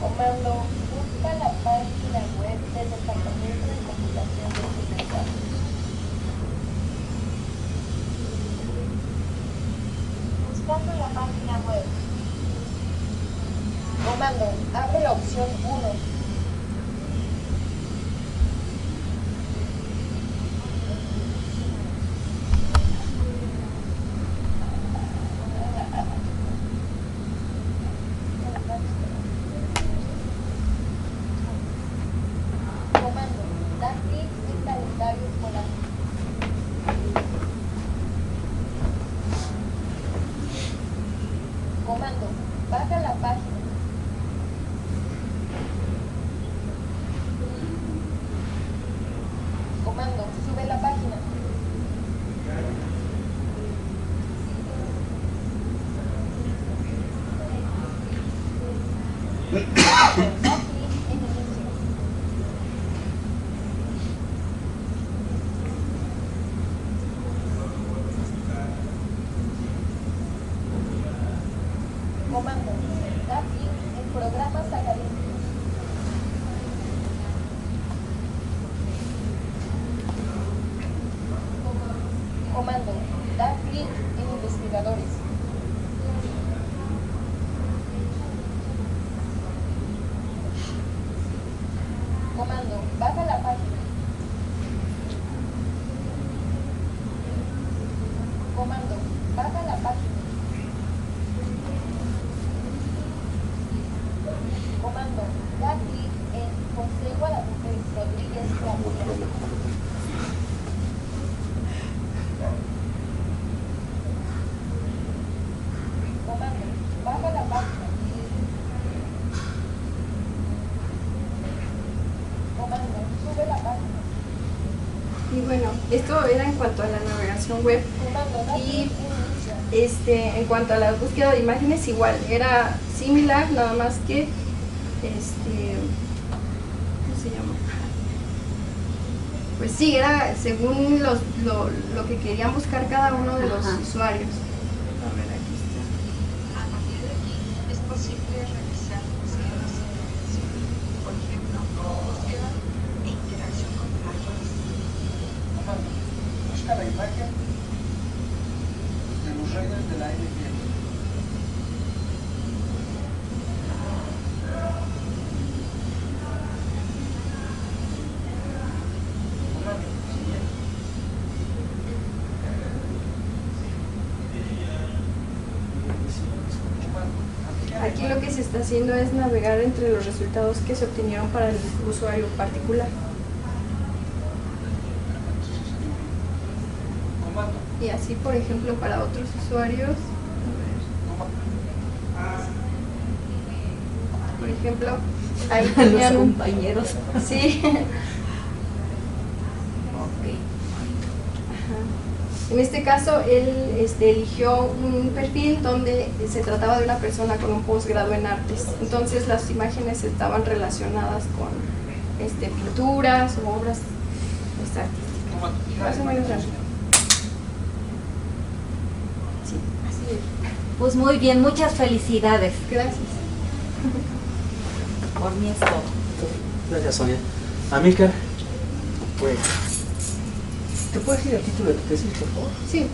Comando, busca la página web del Departamento de Computación de Seguridad. Buscando la página web. Comando, abre la opción 1. Comando, da clic en calendario escolar. Comando, baja la página. Comando, sube la página. Da clic en inicio. Comando, da clic en programas académicos. Comando, da clic en investigadores. Comando, baja la página. Comando, baja la página. Comando, da clic en José Guadalupe Rodríguez García. Comando, baja la página. Comando, sube la página. Y bueno, esto era en cuanto a la navegación web. Comando, da Y clic en inicio. en cuanto a la búsqueda de imágenes, igual, era similar, nada más que, ¿cómo se llama? Pues sí, era según lo que querían buscar cada uno de los Ajá. usuarios. A ver, aquí está. A partir de aquí es posible realizar búsquedas de información, por ejemplo, búsqueda e interacción con imágenes. Comando, busca la imagen de los reyes de la NFL. Comando, siguiente. Comando, Aquí lo que se está haciendo es navegar entre los resultados que se obtenieron para el usuario particular. Comando, Y así, por ejemplo, para otros usuarios, por ejemplo, ahí Los tenían un... compañeros. Sí. Ok. En este caso, él eligió un perfil donde se trataba de una persona con un posgrado en artes. Entonces, las imágenes estaban relacionadas con pinturas o obras artísticas. comando, Más o menos así. Sí, así es. Pues muy bien, muchas felicidades. Gracias. Por mí es todo. Gracias, Sonia. Amílcar, pues, ¿te puedes ir al título de tu tesis, por favor? Sí.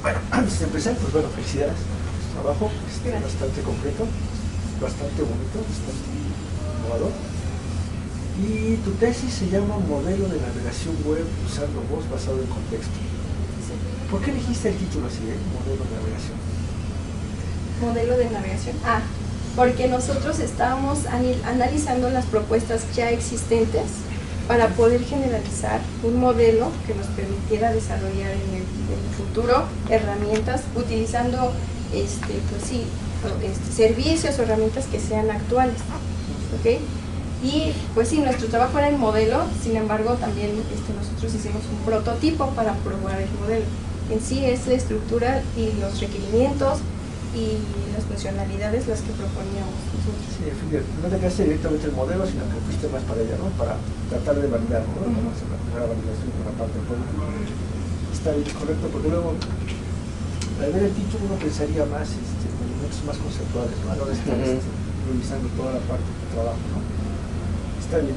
Bueno, antes de empezar, pues bueno, felicidades. Tu trabajo Gracias. bastante completo, bastante bonito, bastante innovador. Y tu tesis se llama Modelo de navegación web usando voz basado en contexto. ¿Por qué elegiste el título así, Modelo de navegación? Modelo de navegación. Porque nosotros estábamos analizando las propuestas ya existentes para poder generalizar un modelo que nos permitiera desarrollar en el futuro herramientas utilizando servicios o herramientas que sean actuales. ¿Ok? Y pues sí, nuestro trabajo era el modelo, sin embargo también nosotros hicimos un prototipo para probar el modelo. En sí es la estructura y los requerimientos y las funcionalidades las que proponíamos nosotros. Sí, no te quedaste directamente el modelo, sino que fuiste más para allá, ¿no? Para tratar de validar, ¿no? Hacer la primera validación con la parte del producto. Está bien, correcto, porque luego, al ver el título, uno pensaría más en elementos más conceptuales, ¿no? A la hora de estar revisando toda la parte del trabajo, ¿no? Está bien.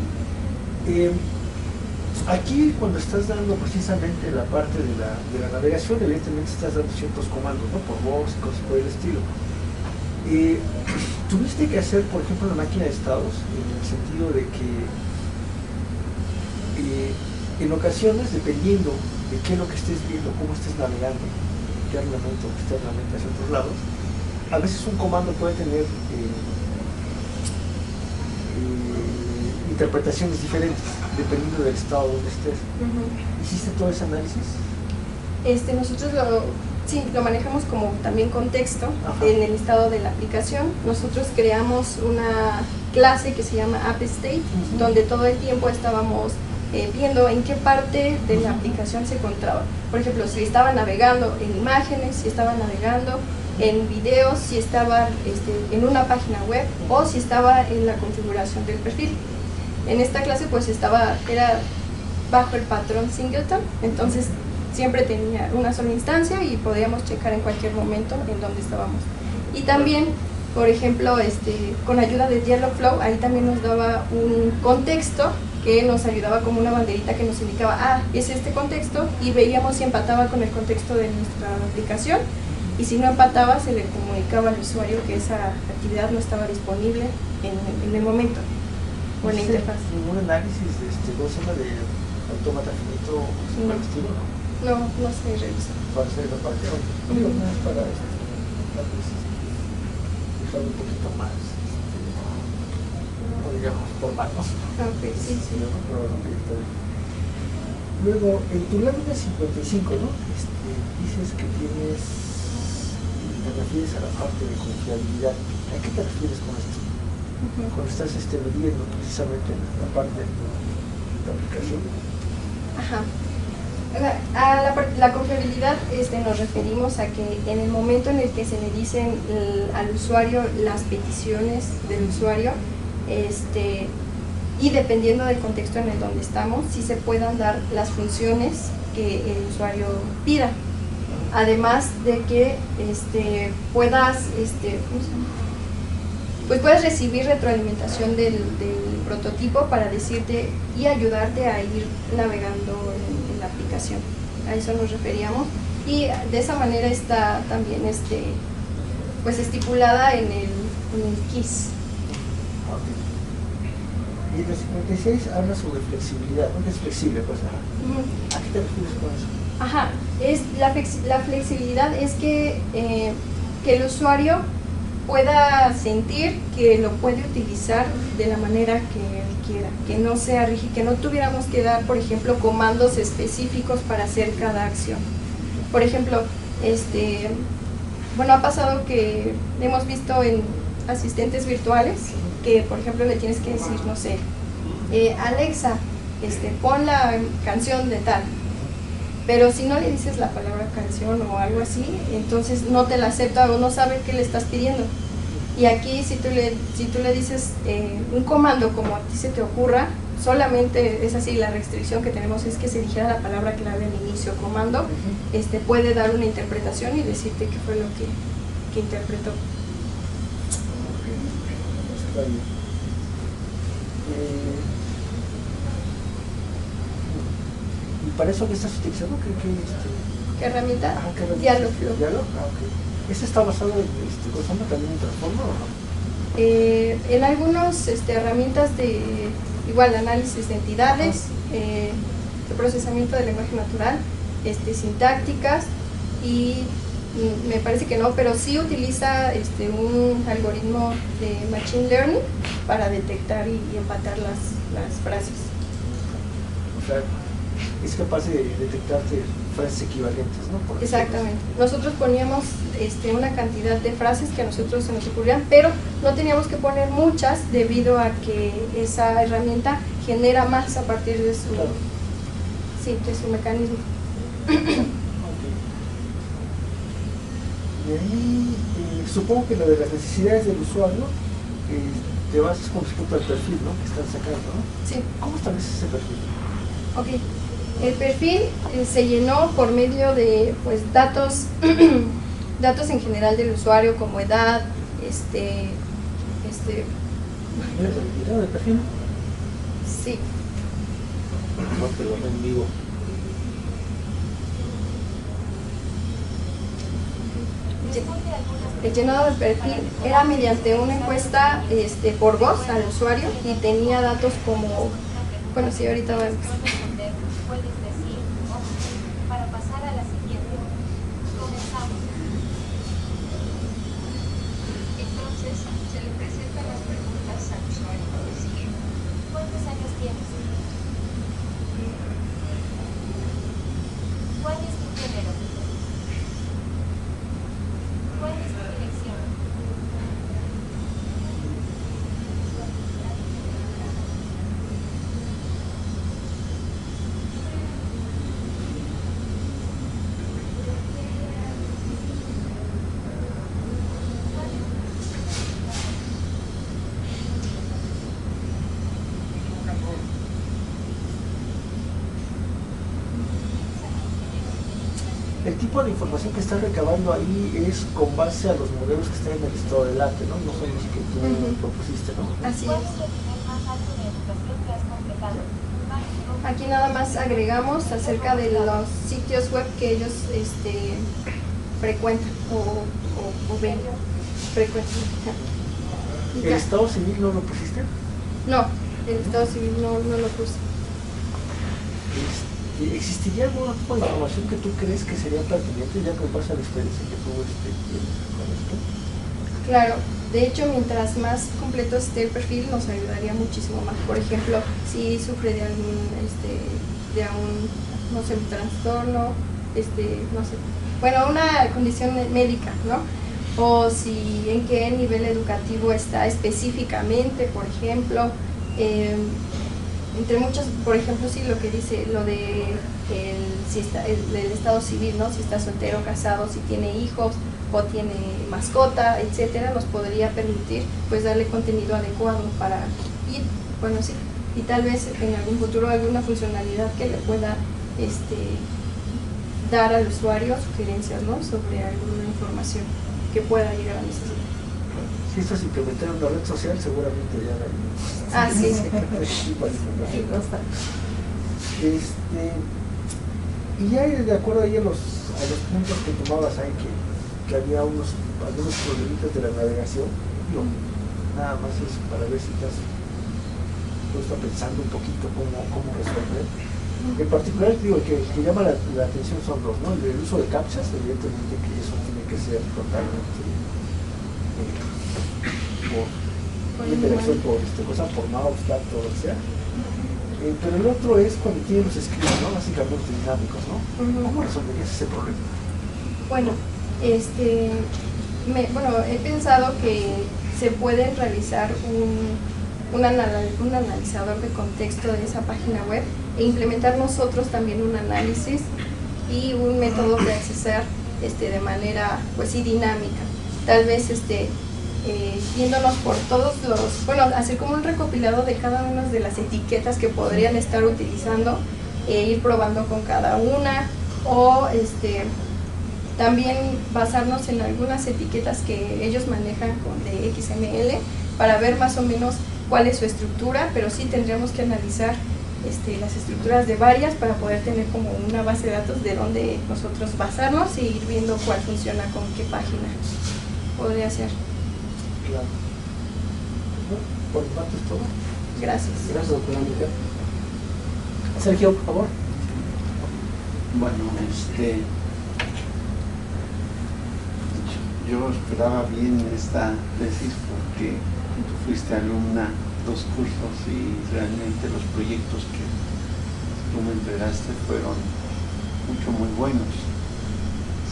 Aquí, cuando estás dando precisamente la parte de la navegación, evidentemente estás dando ciertos comandos, ¿no? Por voz y cosas por el estilo. ¿Tuviste que hacer, por ejemplo, la máquina de estados, en el sentido de que en ocasiones, dependiendo de qué es lo que estés viendo, cómo estés navegando, internamente o externamente hacia otros lados, a veces un comando puede tener interpretaciones diferentes, dependiendo del estado donde estés? ¿Hiciste todo ese análisis? Nosotros lo manejamos como también contexto. Ajá. En el estado de la aplicación. Nosotros creamos una clase que se llama AppState, donde todo el tiempo estábamos viendo en qué parte de la aplicación se encontraba. Por ejemplo, si estaba navegando en imágenes, si estaba navegando en videos, si estaba en una página web o si estaba en la configuración del perfil. En esta clase pues era bajo el patrón singleton, entonces siempre tenía una sola instancia y podíamos checar en cualquier momento en dónde estábamos. Y también, por ejemplo, con ayuda de Dialogflow, ahí también nos daba un contexto que nos ayudaba como una banderita que nos indicaba, es este contexto, y veíamos si empataba con el contexto de nuestra aplicación, y si no empataba se le comunicaba al usuario que esa actividad no estaba disponible en el momento o en la interfaz. ¿Ningún análisis de autómata finito o por el estilo? No se revisó. Para hacer la parte para dejarlo un poquito más, digamos, formal, ¿no? Okay, sí. Luego, en tu lámina 55, ¿no? Dices que te refieres a la parte de confiabilidad. ¿A qué te refieres con esto? Cuando estás midiendo precisamente la parte de tu aplicación. Ajá. A la confiabilidad nos referimos a que en el momento en el que se le dicen al usuario las peticiones del usuario, y dependiendo del contexto en el donde estamos, sí se puedan dar las funciones que el usuario pida. Además de que puedas, pues puedes recibir retroalimentación del prototipo para decirte y ayudarte a ir navegando en la aplicación. A eso nos referíamos, y de esa manera está también pues estipulada en el KISS. Y en el 56 habla sobre flexibilidad, ¿no? Es flexible, pues. ¿A qué te refieres con eso? Ajá, la flexibilidad es que el usuario pueda sentir que lo puede utilizar de la manera que él quiera, que no sea rígido, que no tuviéramos que dar, por ejemplo, comandos específicos para hacer cada acción. Por ejemplo, ha pasado que hemos visto en asistentes virtuales que, por ejemplo, le tienes que decir, no sé, Alexa, pon la canción de tal. Pero si no le dices la palabra canción o algo así, entonces no te la acepta o no sabe qué le estás pidiendo. Y aquí si tú le dices un comando como a ti se te ocurra, solamente es así, la restricción que tenemos es que se dijera la palabra clave al inicio. Comando puede dar una interpretación y decirte qué fue lo que interpretó. Está bien. ¿Y para eso qué estás utilizando? ¿Qué herramienta? ¿Qué herramienta? Dialogflow. ¿Ese está basado en ¿cómo también en Transformer o no? En algunas herramientas de análisis de entidades, de procesamiento de lenguaje natural, sintácticas, y me parece que no, pero sí utiliza un algoritmo de machine learning para detectar y empatar las frases. O sea, es capaz de detectarte frases equivalentes, ¿no? Por Exactamente. Nosotros poníamos una cantidad de frases que a nosotros se nos ocurrían, pero no teníamos que poner muchas debido a que esa herramienta genera más a partir de su, Claro. sí, de su mecanismo. Y ahí supongo que lo de las necesidades del usuario te basas con respecto al perfil, ¿no? Que están sacando, ¿no? Sí. ¿Cómo estableces ese perfil? Ok. El perfil se llenó por medio de pues datos datos en general del usuario como edad, ¿Mira el perfil? sí, No, pero en vivo. el llenado del perfil era mediante una encuesta por voz al usuario y tenía datos como, bueno, sí, ahorita va a empezar. Puedes decir, para pasar a la siguiente, comenzamos. Entonces, se le presentan las preguntas al usuario que sigue. ¿Cuántos años tienes? ¿Cuál es tu género? ¿Cuál es tu dirección? El tipo de información que estás recabando ahí es con base a los modelos que están en el estado del arte, ¿no? No son los que tú propusiste, ¿no? Así ¿Cuál es. es el nivel más alto de educación que has completado? Máximo. Aquí nada más agregamos acerca de los sitios web que ellos frecuentan o ven. Frecuentan. Y ¿El ya. estado civil no lo pusiste? No, el estado civil no lo puse. ¿Existiría algún tipo de información que tú crees que sería pertinente ya con base a la experiencia que tú tienes con esto? Claro, de hecho, mientras más completo esté el perfil, nos ayudaría muchísimo más. Por ejemplo, si sufre de algún, no sé, un trastorno, no sé, bueno, una condición médica, ¿no? O si en qué nivel educativo está específicamente, por ejemplo, entre muchos, por ejemplo, sí, lo que dice, lo de el estado civil, ¿no? Si está soltero, casado, si tiene hijos o tiene mascota, etcétera, nos podría permitir pues darle contenido adecuado para ir, bueno, sí, y tal vez en algún futuro alguna funcionalidad que le pueda dar al usuario sugerencias, ¿no? Sobre alguna información que pueda llegar a necesitar. Si esto se implementara en una red social, seguramente ya la Ah, sí. Y ya de acuerdo ahí a los puntos que tomabas ahí, que había algunos problemitas de la navegación, digo, nada más es para ver si estás pensando un poquito cómo resolver. En particular, digo, el que llama la atención son dos, ¿no? El uso de captchas, evidentemente que eso tiene que ser totalmente por interacción por mouse, laptop, o sea. Pero el otro es cuando tiene los scripts, ¿no? Básicamente dinámicos, ¿no? ¿Cómo resolverías ese problema? Bueno, he pensado que se puede realizar un analizador de contexto de esa página web e implementar nosotros también un análisis y un método de accesar de manera pues sí dinámica. Tal vez yéndonos por todos hacer como un recopilado de cada una de las etiquetas que podrían estar utilizando e ir probando con cada una, o también basarnos en algunas etiquetas que ellos manejan de XML para ver más o menos cuál es su estructura, pero sí tendríamos que analizar las estructuras de varias para poder tener como una base de datos de donde nosotros basarnos y ir viendo cuál funciona con qué página podría ser. Claro. Por mi parte es todo. Gracias. Gracias, doctora Mónica. Sergio, por favor. Bueno, yo esperaba bien esta tesis porque tú fuiste alumna 2 cursos y realmente los proyectos que tú me entregaste fueron muy buenos.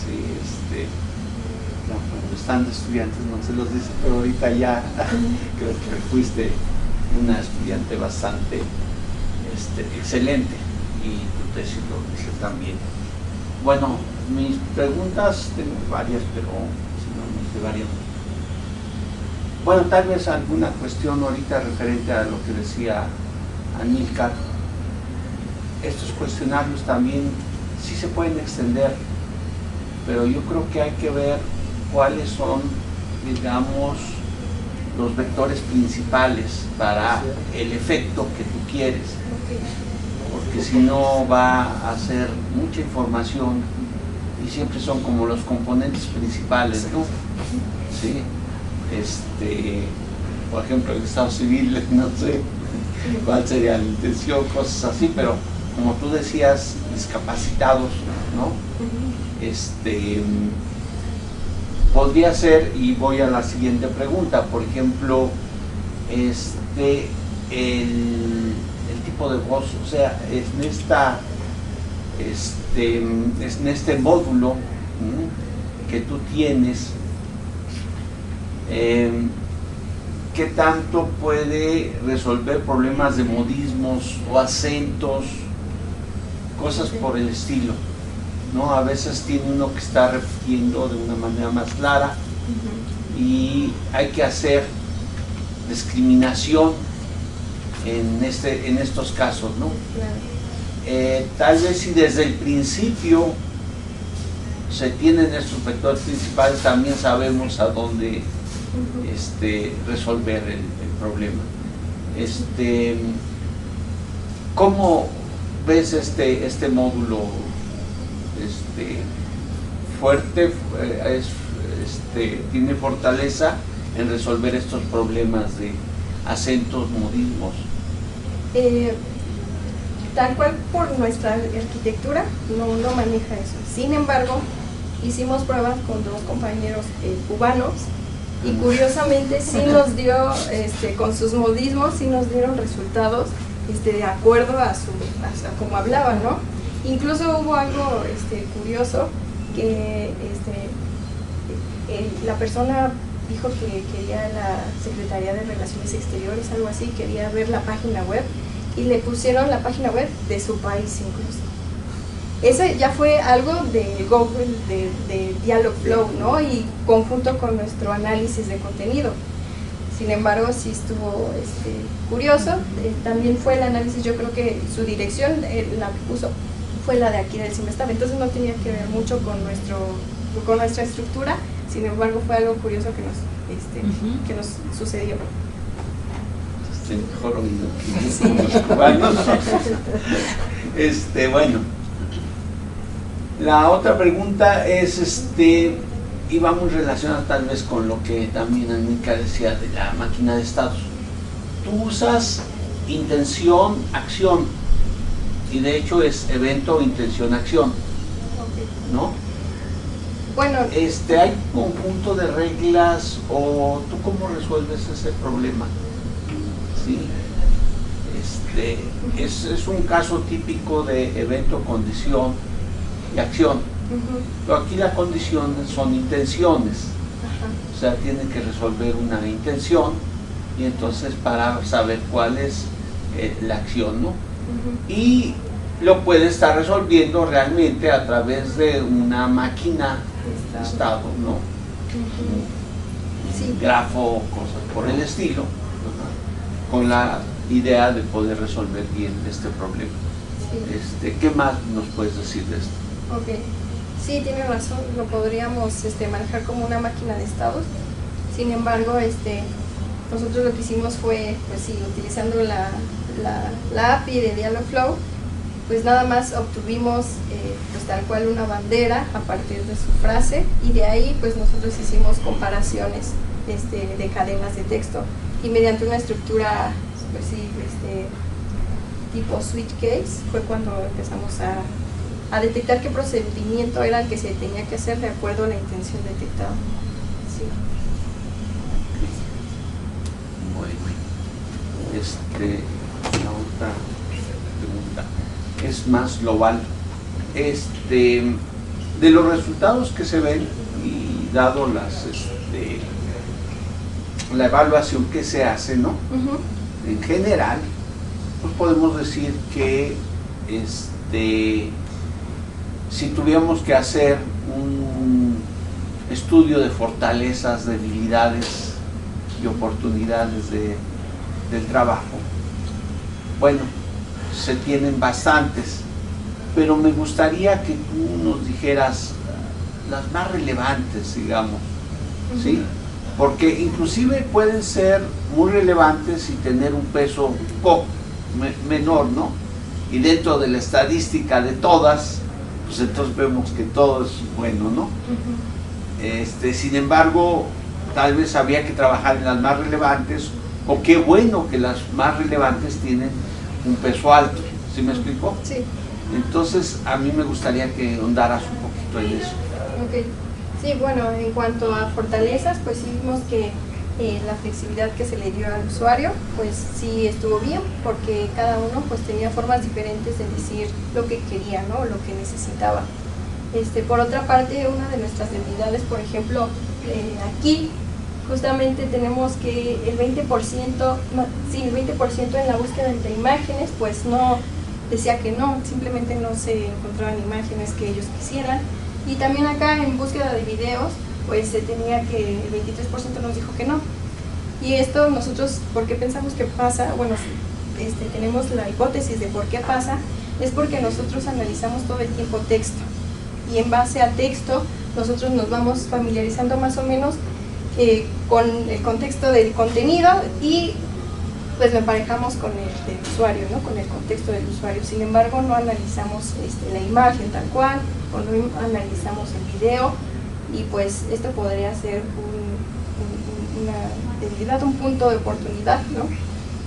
Sí, cuando están de estudiantes no se los dice, pero ahorita ya creo que fuiste una estudiante bastante excelente y tu tesis lo dice también. Bueno, mis preguntas tengo varias, pero si no nos llevaríamos. Bueno, tal vez alguna cuestión ahorita referente a lo que decía Amílcar. Estos cuestionarios también sí se pueden extender, pero yo creo que hay que ver cuáles son, digamos, los vectores principales para el efecto que tú quieres, porque si no va a ser mucha información y siempre son como los componentes principales, ¿no? Sí. Por ejemplo, el estado civil, no sé cuál sería la intención, cosas así, pero como tú decías, discapacitados, ¿no? Podría ser, y voy a la siguiente pregunta, por ejemplo, el tipo de voz, o sea, en este módulo que tú tienes, ¿qué tanto puede resolver problemas de modismos o acentos, cosas por el estilo? ¿No? A veces tiene uno que estar repitiendo de una manera más clara y hay que hacer discriminación en estos casos, ¿no? Tal vez si desde el principio se tienen estos vectores principales, también sabemos a dónde resolver el problema. ¿Cómo ves este módulo? Fuerte, tiene fortaleza en resolver estos problemas de acentos, modismos. Tal cual por nuestra arquitectura no maneja eso. Sin embargo, hicimos pruebas con dos compañeros cubanos y curiosamente sí nos dio, con sus modismos, sí nos dieron resultados de acuerdo a cómo hablaban, ¿no? Incluso hubo algo curioso que la persona dijo que quería la Secretaría de Relaciones Exteriores, algo así, quería ver la página web y le pusieron la página web de su país incluso. Ese ya fue algo de Google, de Dialogflow, ¿no? Y conjunto con nuestro análisis de contenido. Sin embargo, sí estuvo curioso. También fue el análisis, yo creo que su dirección, la que puso, fue la de aquí del CIMESTAB, entonces no tenía que ver mucho con nuestra estructura. Sin embargo, fue algo curioso que nos sucedió. Mejor oído que los cubanos. Bueno, la otra pregunta es, y va muy relacionada tal vez con lo que también Anika decía de la máquina de estados. Tú usas intención, acción, y de hecho es evento, intención, acción, ¿no? Bueno, ¿hay un conjunto de reglas o tú cómo resuelves ese problema? ¿Sí? Es un caso típico de evento, condición y acción. Pero aquí la condición son intenciones. O sea, tiene que resolver una intención y entonces para saber cuál es la acción, ¿no? Y lo puede estar resolviendo realmente a través de una máquina de estado, ¿no? Sí. Grafo, cosas por el estilo, con la idea de poder resolver bien este problema. Sí. ¿Qué más nos puedes decir de esto? Ok, sí, tiene razón, lo podríamos manejar como una máquina de estados. Sin embargo, nosotros lo que hicimos fue, pues sí, utilizando la API de Dialogflow, pues nada más obtuvimos pues tal cual una bandera a partir de su frase y de ahí pues nosotros hicimos comparaciones de cadenas de texto y mediante una estructura pues sí, tipo switch case fue cuando empezamos a detectar qué procedimiento era el que se tenía que hacer de acuerdo a la intención detectada. Sí. Bueno, la otra pregunta es más global, de los resultados que se ven y dado la evaluación que se hace, ¿no? En general, pues podemos decir que si tuviéramos que hacer un estudio de fortalezas, debilidades y oportunidades del trabajo, bueno, se tienen bastantes, pero me gustaría que tú nos dijeras las más relevantes, digamos, ¿sí? Porque inclusive pueden ser muy relevantes y tener un peso poco menor, ¿no? Y dentro de la estadística de todas, pues entonces vemos que todo es bueno, ¿no? Sin embargo, tal vez habría que trabajar en las más relevantes, o qué bueno que las más relevantes tienen un peso alto, ¿sí me explico? Sí. Entonces, a mí me gustaría que ahondaras un poquito en eso. Ok. Sí, bueno, en cuanto a fortalezas, pues sí vimos que la flexibilidad que se le dio al usuario, pues sí estuvo bien, porque cada uno pues tenía formas diferentes de decir lo que quería, ¿no? Lo que necesitaba. Por otra parte, una de nuestras debilidades, por ejemplo, aquí justamente tenemos que el 20%, el 20% en la búsqueda entre imágenes, pues no decía que no, simplemente no se encontraban imágenes que ellos quisieran. Y también acá en búsqueda de videos, pues se tenía que, el 23% nos dijo que no. Y esto nosotros, ¿por qué pensamos que pasa? Bueno, tenemos la hipótesis de por qué pasa, es porque nosotros analizamos todo el tiempo texto. Y en base a texto, nosotros nos vamos familiarizando más o menos con el contexto del contenido y pues lo emparejamos con el del usuario, ¿no? Con el contexto del usuario. Sin embargo, no analizamos la imagen tal cual, o no analizamos el video, y pues esto podría ser una debilidad, un punto de oportunidad, ¿no?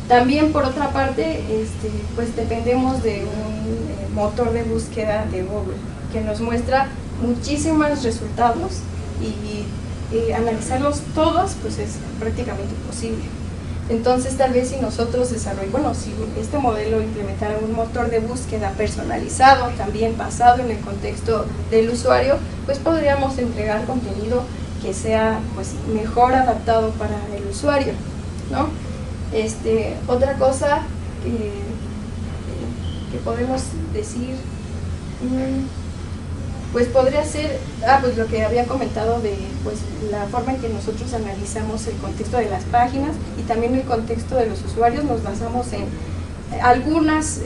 También por otra parte, pues dependemos de un motor de búsqueda de Google que nos muestra muchísimos resultados y analizarlos todos pues es prácticamente imposible. Entonces tal vez si nosotros desarrollamos, si este modelo implementara un motor de búsqueda personalizado, también basado en el contexto del usuario, pues podríamos entregar contenido que sea pues mejor adaptado para el usuario, ¿no? Otra cosa que podemos decir, pues podría ser, pues lo que había comentado de pues la forma en que nosotros analizamos el contexto de las páginas y también el contexto de los usuarios. Nos basamos en algunas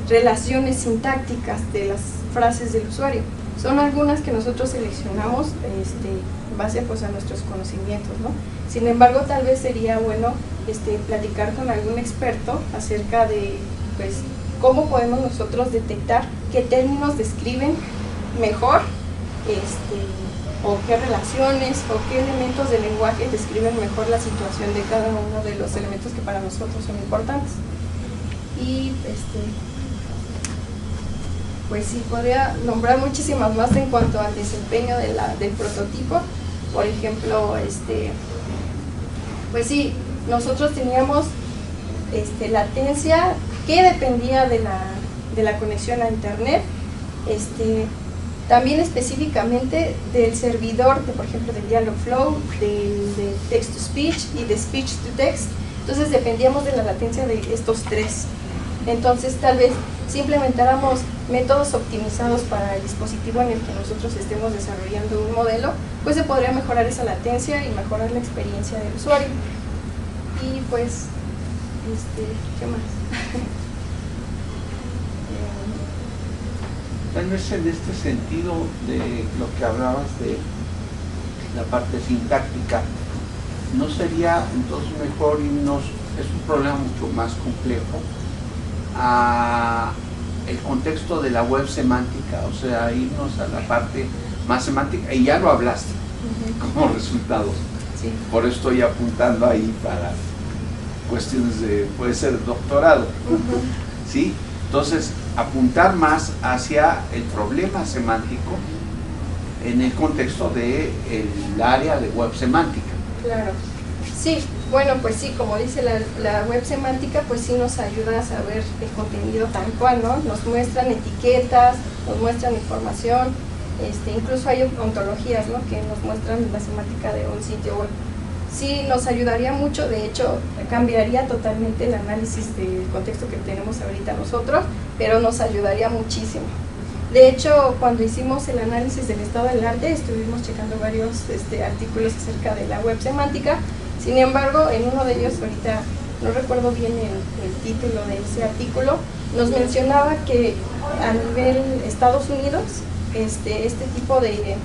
relaciones sintácticas de las frases del usuario. Son algunas que nosotros seleccionamos en base pues a nuestros conocimientos, ¿no? Sin embargo, tal vez sería bueno platicar con algún experto acerca de pues cómo podemos nosotros detectar qué términos describen mejor, o qué relaciones o qué elementos del lenguaje describen mejor la situación de cada uno de los elementos que para nosotros son importantes. Y pues sí, podría nombrar muchísimas más en cuanto al desempeño del prototipo. Por ejemplo, pues sí, nosotros teníamos latencia que dependía de la conexión a internet, también específicamente del servidor, por ejemplo del Dialogflow, de text to speech y de speech to text. Entonces dependíamos de la latencia de estos tres. Entonces tal vez si implementáramos métodos optimizados para el dispositivo en el que nosotros estemos desarrollando un modelo, pues se podría mejorar esa latencia y mejorar la experiencia del usuario. Y pues, ¿qué más? Tal vez en este sentido de lo que hablabas de la parte sintáctica, ¿no sería entonces mejor irnos, es un problema mucho más complejo, a el contexto de la web semántica, o sea, irnos a la parte más semántica, y ya lo hablaste como resultado? Sí. Por eso estoy apuntando ahí para cuestiones de, puede ser doctorado, ¿sí? Entonces, apuntar más hacia el problema semántico en el contexto del área de web semántica. Claro, sí, Bueno, pues sí, como dice la web semántica, pues sí nos ayuda a saber el contenido tal cual, ¿no? Nos muestran etiquetas, nos muestran información, incluso hay ontologías, ¿no? Que nos muestran la semántica de un sitio web. Sí, nos ayudaría mucho, de hecho, cambiaría totalmente el análisis del contexto que tenemos ahorita nosotros, pero nos ayudaría muchísimo. De hecho, cuando hicimos el análisis del estado del arte, estuvimos checando varios artículos acerca de la web semántica. Sin embargo, en uno de ellos, ahorita no recuerdo bien el título de ese artículo, nos mencionaba que a nivel Estados Unidos, este tipo de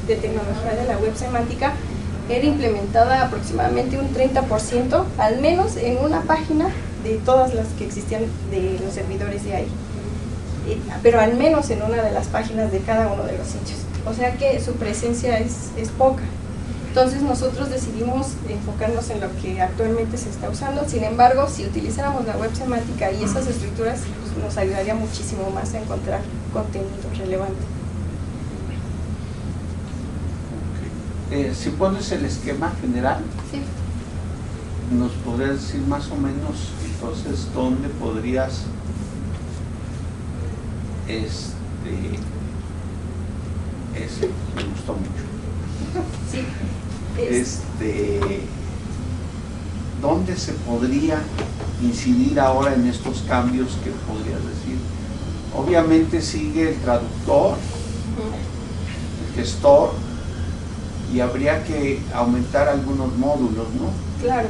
tecnología de la web semántica era implementada aproximadamente un 30%, al menos en una página de todas las que existían de los servidores de ahí. Pero al menos en una de las páginas de cada uno de los sitios. O sea que su presencia es poca. Entonces nosotros decidimos enfocarnos en lo que actualmente se está usando. Sin embargo, si utilizáramos la web semántica y esas estructuras, pues nos ayudaría muchísimo más a encontrar contenido relevante. Si pones el esquema general, Sí. ¿nos podrías decir más o menos entonces dónde podrías ese me gustó mucho? Sí. ¿Dónde se podría incidir ahora en estos cambios que podrías decir? Obviamente sigue el traductor, el gestor, y habría que aumentar algunos módulos, ¿no? Claro.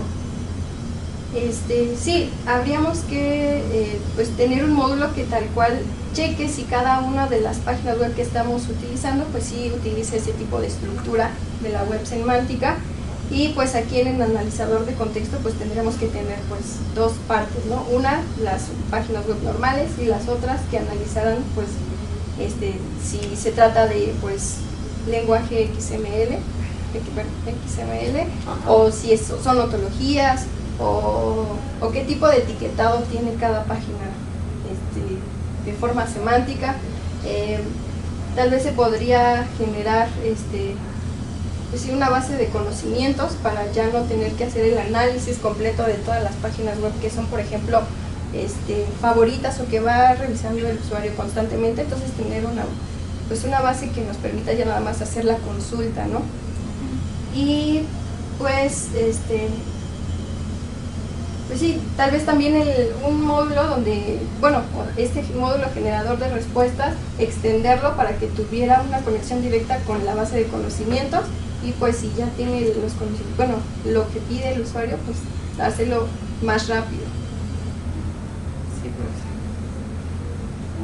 Sí, habríamos que pues tener un módulo que tal cual cheque si cada una de las páginas web que estamos utilizando, pues sí utiliza ese tipo de estructura de la web semántica. Y pues aquí en el analizador de contexto pues tendríamos que tener pues dos partes, ¿no? Una, las páginas web normales, y las otras que analizaran pues si se trata de pues lenguaje XML, o si son ontologías, o qué tipo de etiquetado tiene cada página de forma semántica. Tal vez se podría generar pues sí, una base de conocimientos para ya no tener que hacer el análisis completo de todas las páginas web que son, por ejemplo, favoritas o que va revisando el usuario constantemente. Entonces tener una base que nos permita ya nada más hacer la consulta, ¿no? Y pues pues sí, tal vez también un módulo donde, bueno, este módulo generador de respuestas, extenderlo para que tuviera una conexión directa con la base de conocimientos, y pues si ya tiene los conocimientos, bueno, lo que pide el usuario, pues hacerlo más rápido. Sí, pues.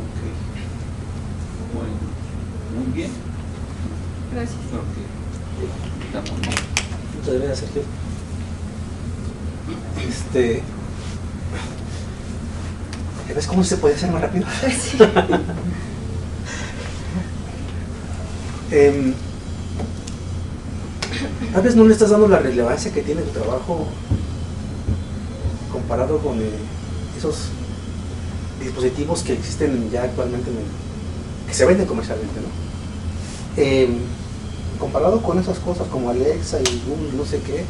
Ok. Bueno, muy bien. Gracias. Muchas gracias, Sergio. ¿Ves cómo se puede hacer más rápido? Sí. Tal vez no le estás dando la relevancia que tiene tu trabajo comparado con esos dispositivos que existen ya actualmente, que se venden comercialmente, ¿no? Comparado con esas cosas como Alexa y Google, no sé qué,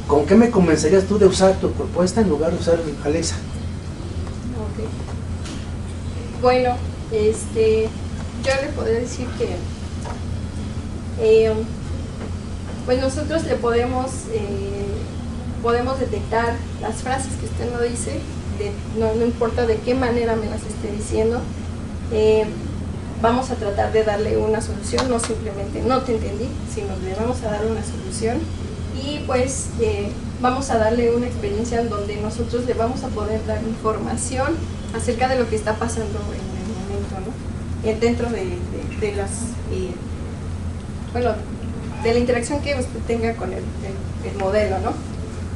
¿con qué me convencerías tú de usar tu propuesta en lugar de usar Alexa? Okay. Bueno, yo le podría decir que pues nosotros le podemos detectar las frases que usted no dice, no importa de qué manera me las esté diciendo. Vamos a tratar de darle una solución, no simplemente no te entendí, sino le vamos a dar una solución, y pues vamos a darle una experiencia en donde nosotros le vamos a poder dar información acerca de lo que está pasando en el momento, ¿no? Dentro de las de la interacción que usted tenga con el modelo, ¿no?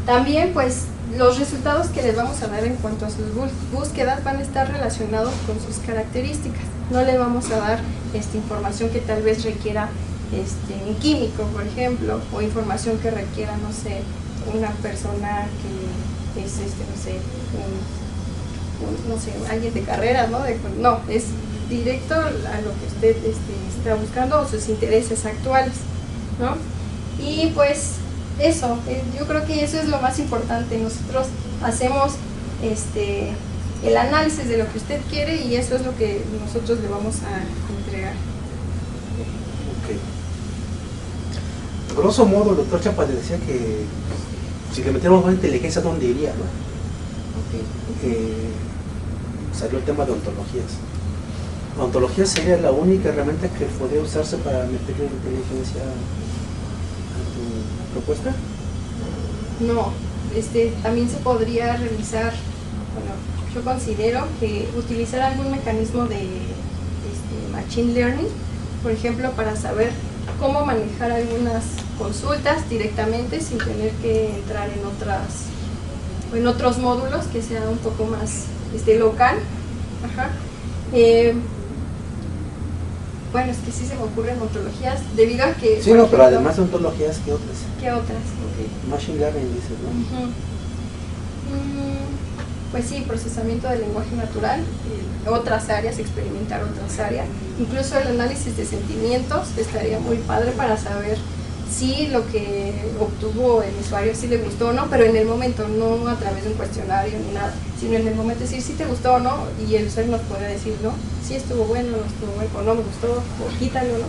También pues los resultados que les vamos a dar en cuanto a sus búsquedas van a estar relacionados con sus características. No le vamos a dar información que tal vez requiera un químico, por ejemplo, o información que requiera, no sé, una persona que es, no sé, alguien de carreras, ¿no? No, es directo a lo que usted está buscando o sus intereses actuales, ¿no? Y pues eso, yo creo que eso es lo más importante. Nosotros hacemos el análisis de lo que usted quiere y eso es lo que nosotros le vamos a entregar. Ok. Grosso modo, el doctor Chapa le decía que si le metiéramos más inteligencia, ¿dónde iría, no? Salió el tema de ontologías. La ontología sería la única herramienta que podría usarse para meterle inteligencia a tu propuesta. No, también se podría realizar, bueno, yo considero que utilizar algún mecanismo de machine learning, por ejemplo, para saber cómo manejar algunas consultas directamente sin tener que entrar en otros módulos, que sea un poco más local. Ajá. Bueno, es que sí se me ocurren ontologías, debido a que... Sí, no, pero además de ontologías, ¿qué otras? ¿Qué otras? Okay. Machine learning, dices, ¿no? Pues sí, procesamiento del lenguaje natural, otras áreas, experimentar otras áreas, incluso el análisis de sentimientos estaría muy padre para saber si lo que obtuvo el usuario sí le gustó o no, pero en el momento, no a través de un cuestionario ni nada, sino en el momento decir si te gustó o no, y el usuario nos puede decir, no, si estuvo bueno, no estuvo bueno, o no me gustó, o quítalo, ¿no?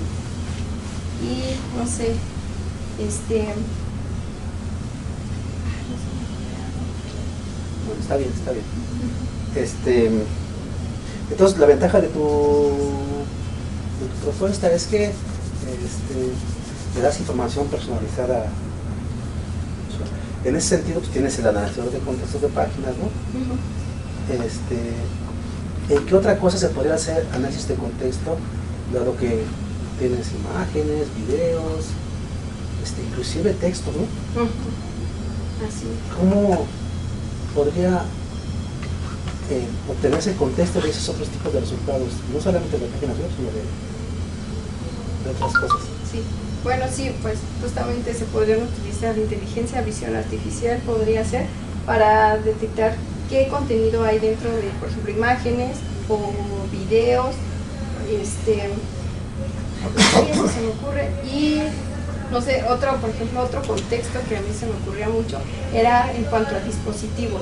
Y no sé, Está bien, está bien. Entonces, la ventaja de tu propuesta es que le das información personalizada. En ese sentido, pues tienes el analizador de contextos de páginas, ¿no? ¿En qué otra cosa se podría hacer análisis de contexto, dado que tienes imágenes, videos, inclusive texto, ¿no? Así. ¿Cómo podría obtenerse el contexto de esos otros tipos de resultados? No solamente de páginas web, sino de otras cosas. Sí, bueno, sí, pues justamente se podrían utilizar inteligencia, visión artificial, podría ser, para detectar qué contenido hay dentro de, por ejemplo, imágenes o videos, eso se me ocurre. Y no sé, por ejemplo, otro contexto que a mí se me ocurría mucho era en cuanto al dispositivo.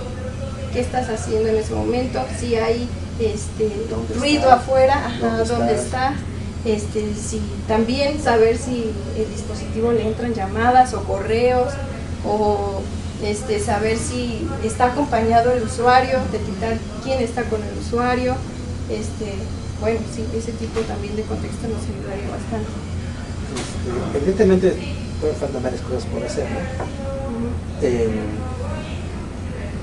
¿Qué estás haciendo en ese momento? Si hay ruido afuera, ¿dónde está? Si también saber si el dispositivo le entran llamadas o correos, o saber si está acompañado el usuario, detectar quién está con el usuario. Bueno, sí, ese tipo también de contexto nos ayudaría bastante. Evidentemente pueden faltar varias cosas por hacer, ¿no?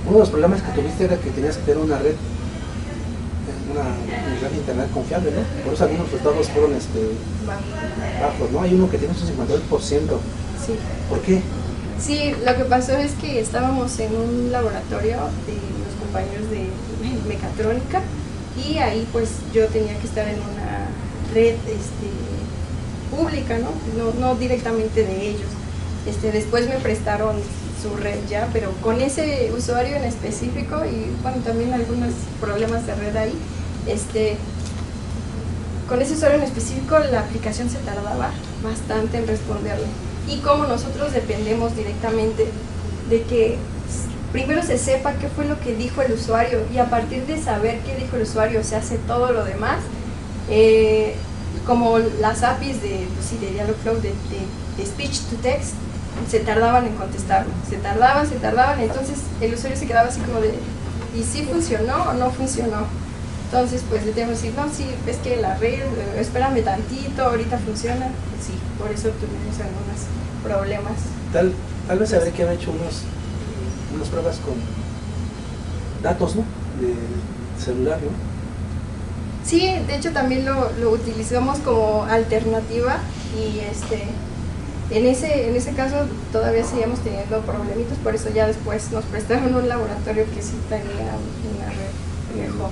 Uno de los problemas que tuviste era que tenías que tener una red de internet confiable, ¿no? Por eso algunos resultados fueron bajos, ¿no? Hay uno que tiene un 52%. Sí. ¿Por qué? Sí, lo que pasó es que estábamos en un laboratorio de los compañeros de mecatrónica y ahí pues yo tenía que estar en una red pública, no directamente de ellos. Después me prestaron su red ya, pero con ese usuario en específico y bueno, también algunos problemas de red ahí, con ese usuario en específico la aplicación se tardaba bastante en responderle. Y como nosotros dependemos directamente de que primero se sepa qué fue lo que dijo el usuario y a partir de saber qué dijo el usuario se hace todo lo demás, como las APIs de Dialogflow de speech to text se tardaban en contestarlo, se tardaban, entonces el usuario se quedaba así como de ¿y si funcionó o no funcionó? Entonces pues le tengo que decir, no, sí, es que la red, espérame tantito, ahorita funciona. Sí, por eso tuvimos algunos problemas. Tal vez habría que haber hecho unas pruebas con datos, ¿no? De celular, ¿no? Sí, de hecho también lo utilizamos como alternativa y en ese caso todavía seguíamos teniendo problemitas, por eso ya después nos prestaron un laboratorio que sí tenía una red mejor.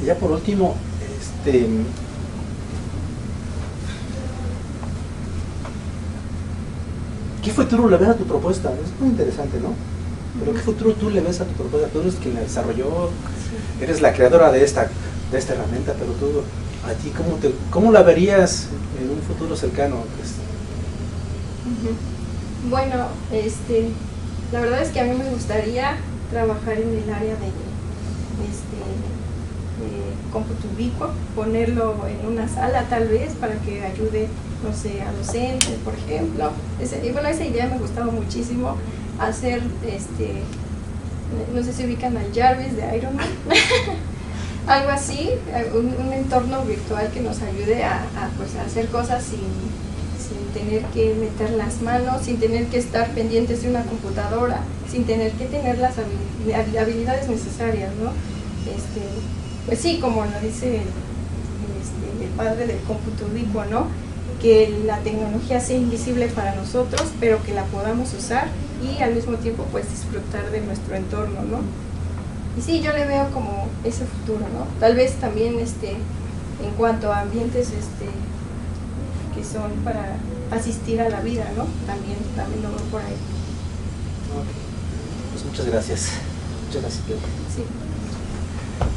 Y ya por último, ¿qué futuro le ves a tu propuesta? Es muy interesante, ¿no? Pero ¿qué futuro tú le ves a tu propuesta? Tú eres quien la desarrolló, eres la creadora de esta herramienta, pero tú, a ti, ¿cómo la verías en un futuro cercano? Ujú. Bueno, la verdad es que a mí me gustaría trabajar en el área de cómputo ubicuo, ponerlo en una sala tal vez para que ayude, no sé, a docentes, por ejemplo. Esa idea me gustaba muchísimo, hacer, no sé si ubican al Jarvis de Iron Man, algo así, un entorno virtual que nos ayude a hacer cosas sin tener que meter las manos, sin tener que estar pendientes de una computadora, sin tener que tener las habilidades necesarias, ¿no? Pues sí, como lo dice el padre del cómputo ubicuo, ¿no? Que la tecnología sea invisible para nosotros, pero que la podamos usar y al mismo tiempo pues disfrutar de nuestro entorno, ¿no? Y sí, yo le veo como ese futuro, ¿no? Tal vez también en cuanto a ambientes que son para asistir a la vida, ¿no? También lo veo por ahí. Pues muchas gracias. Muchas gracias. Sí.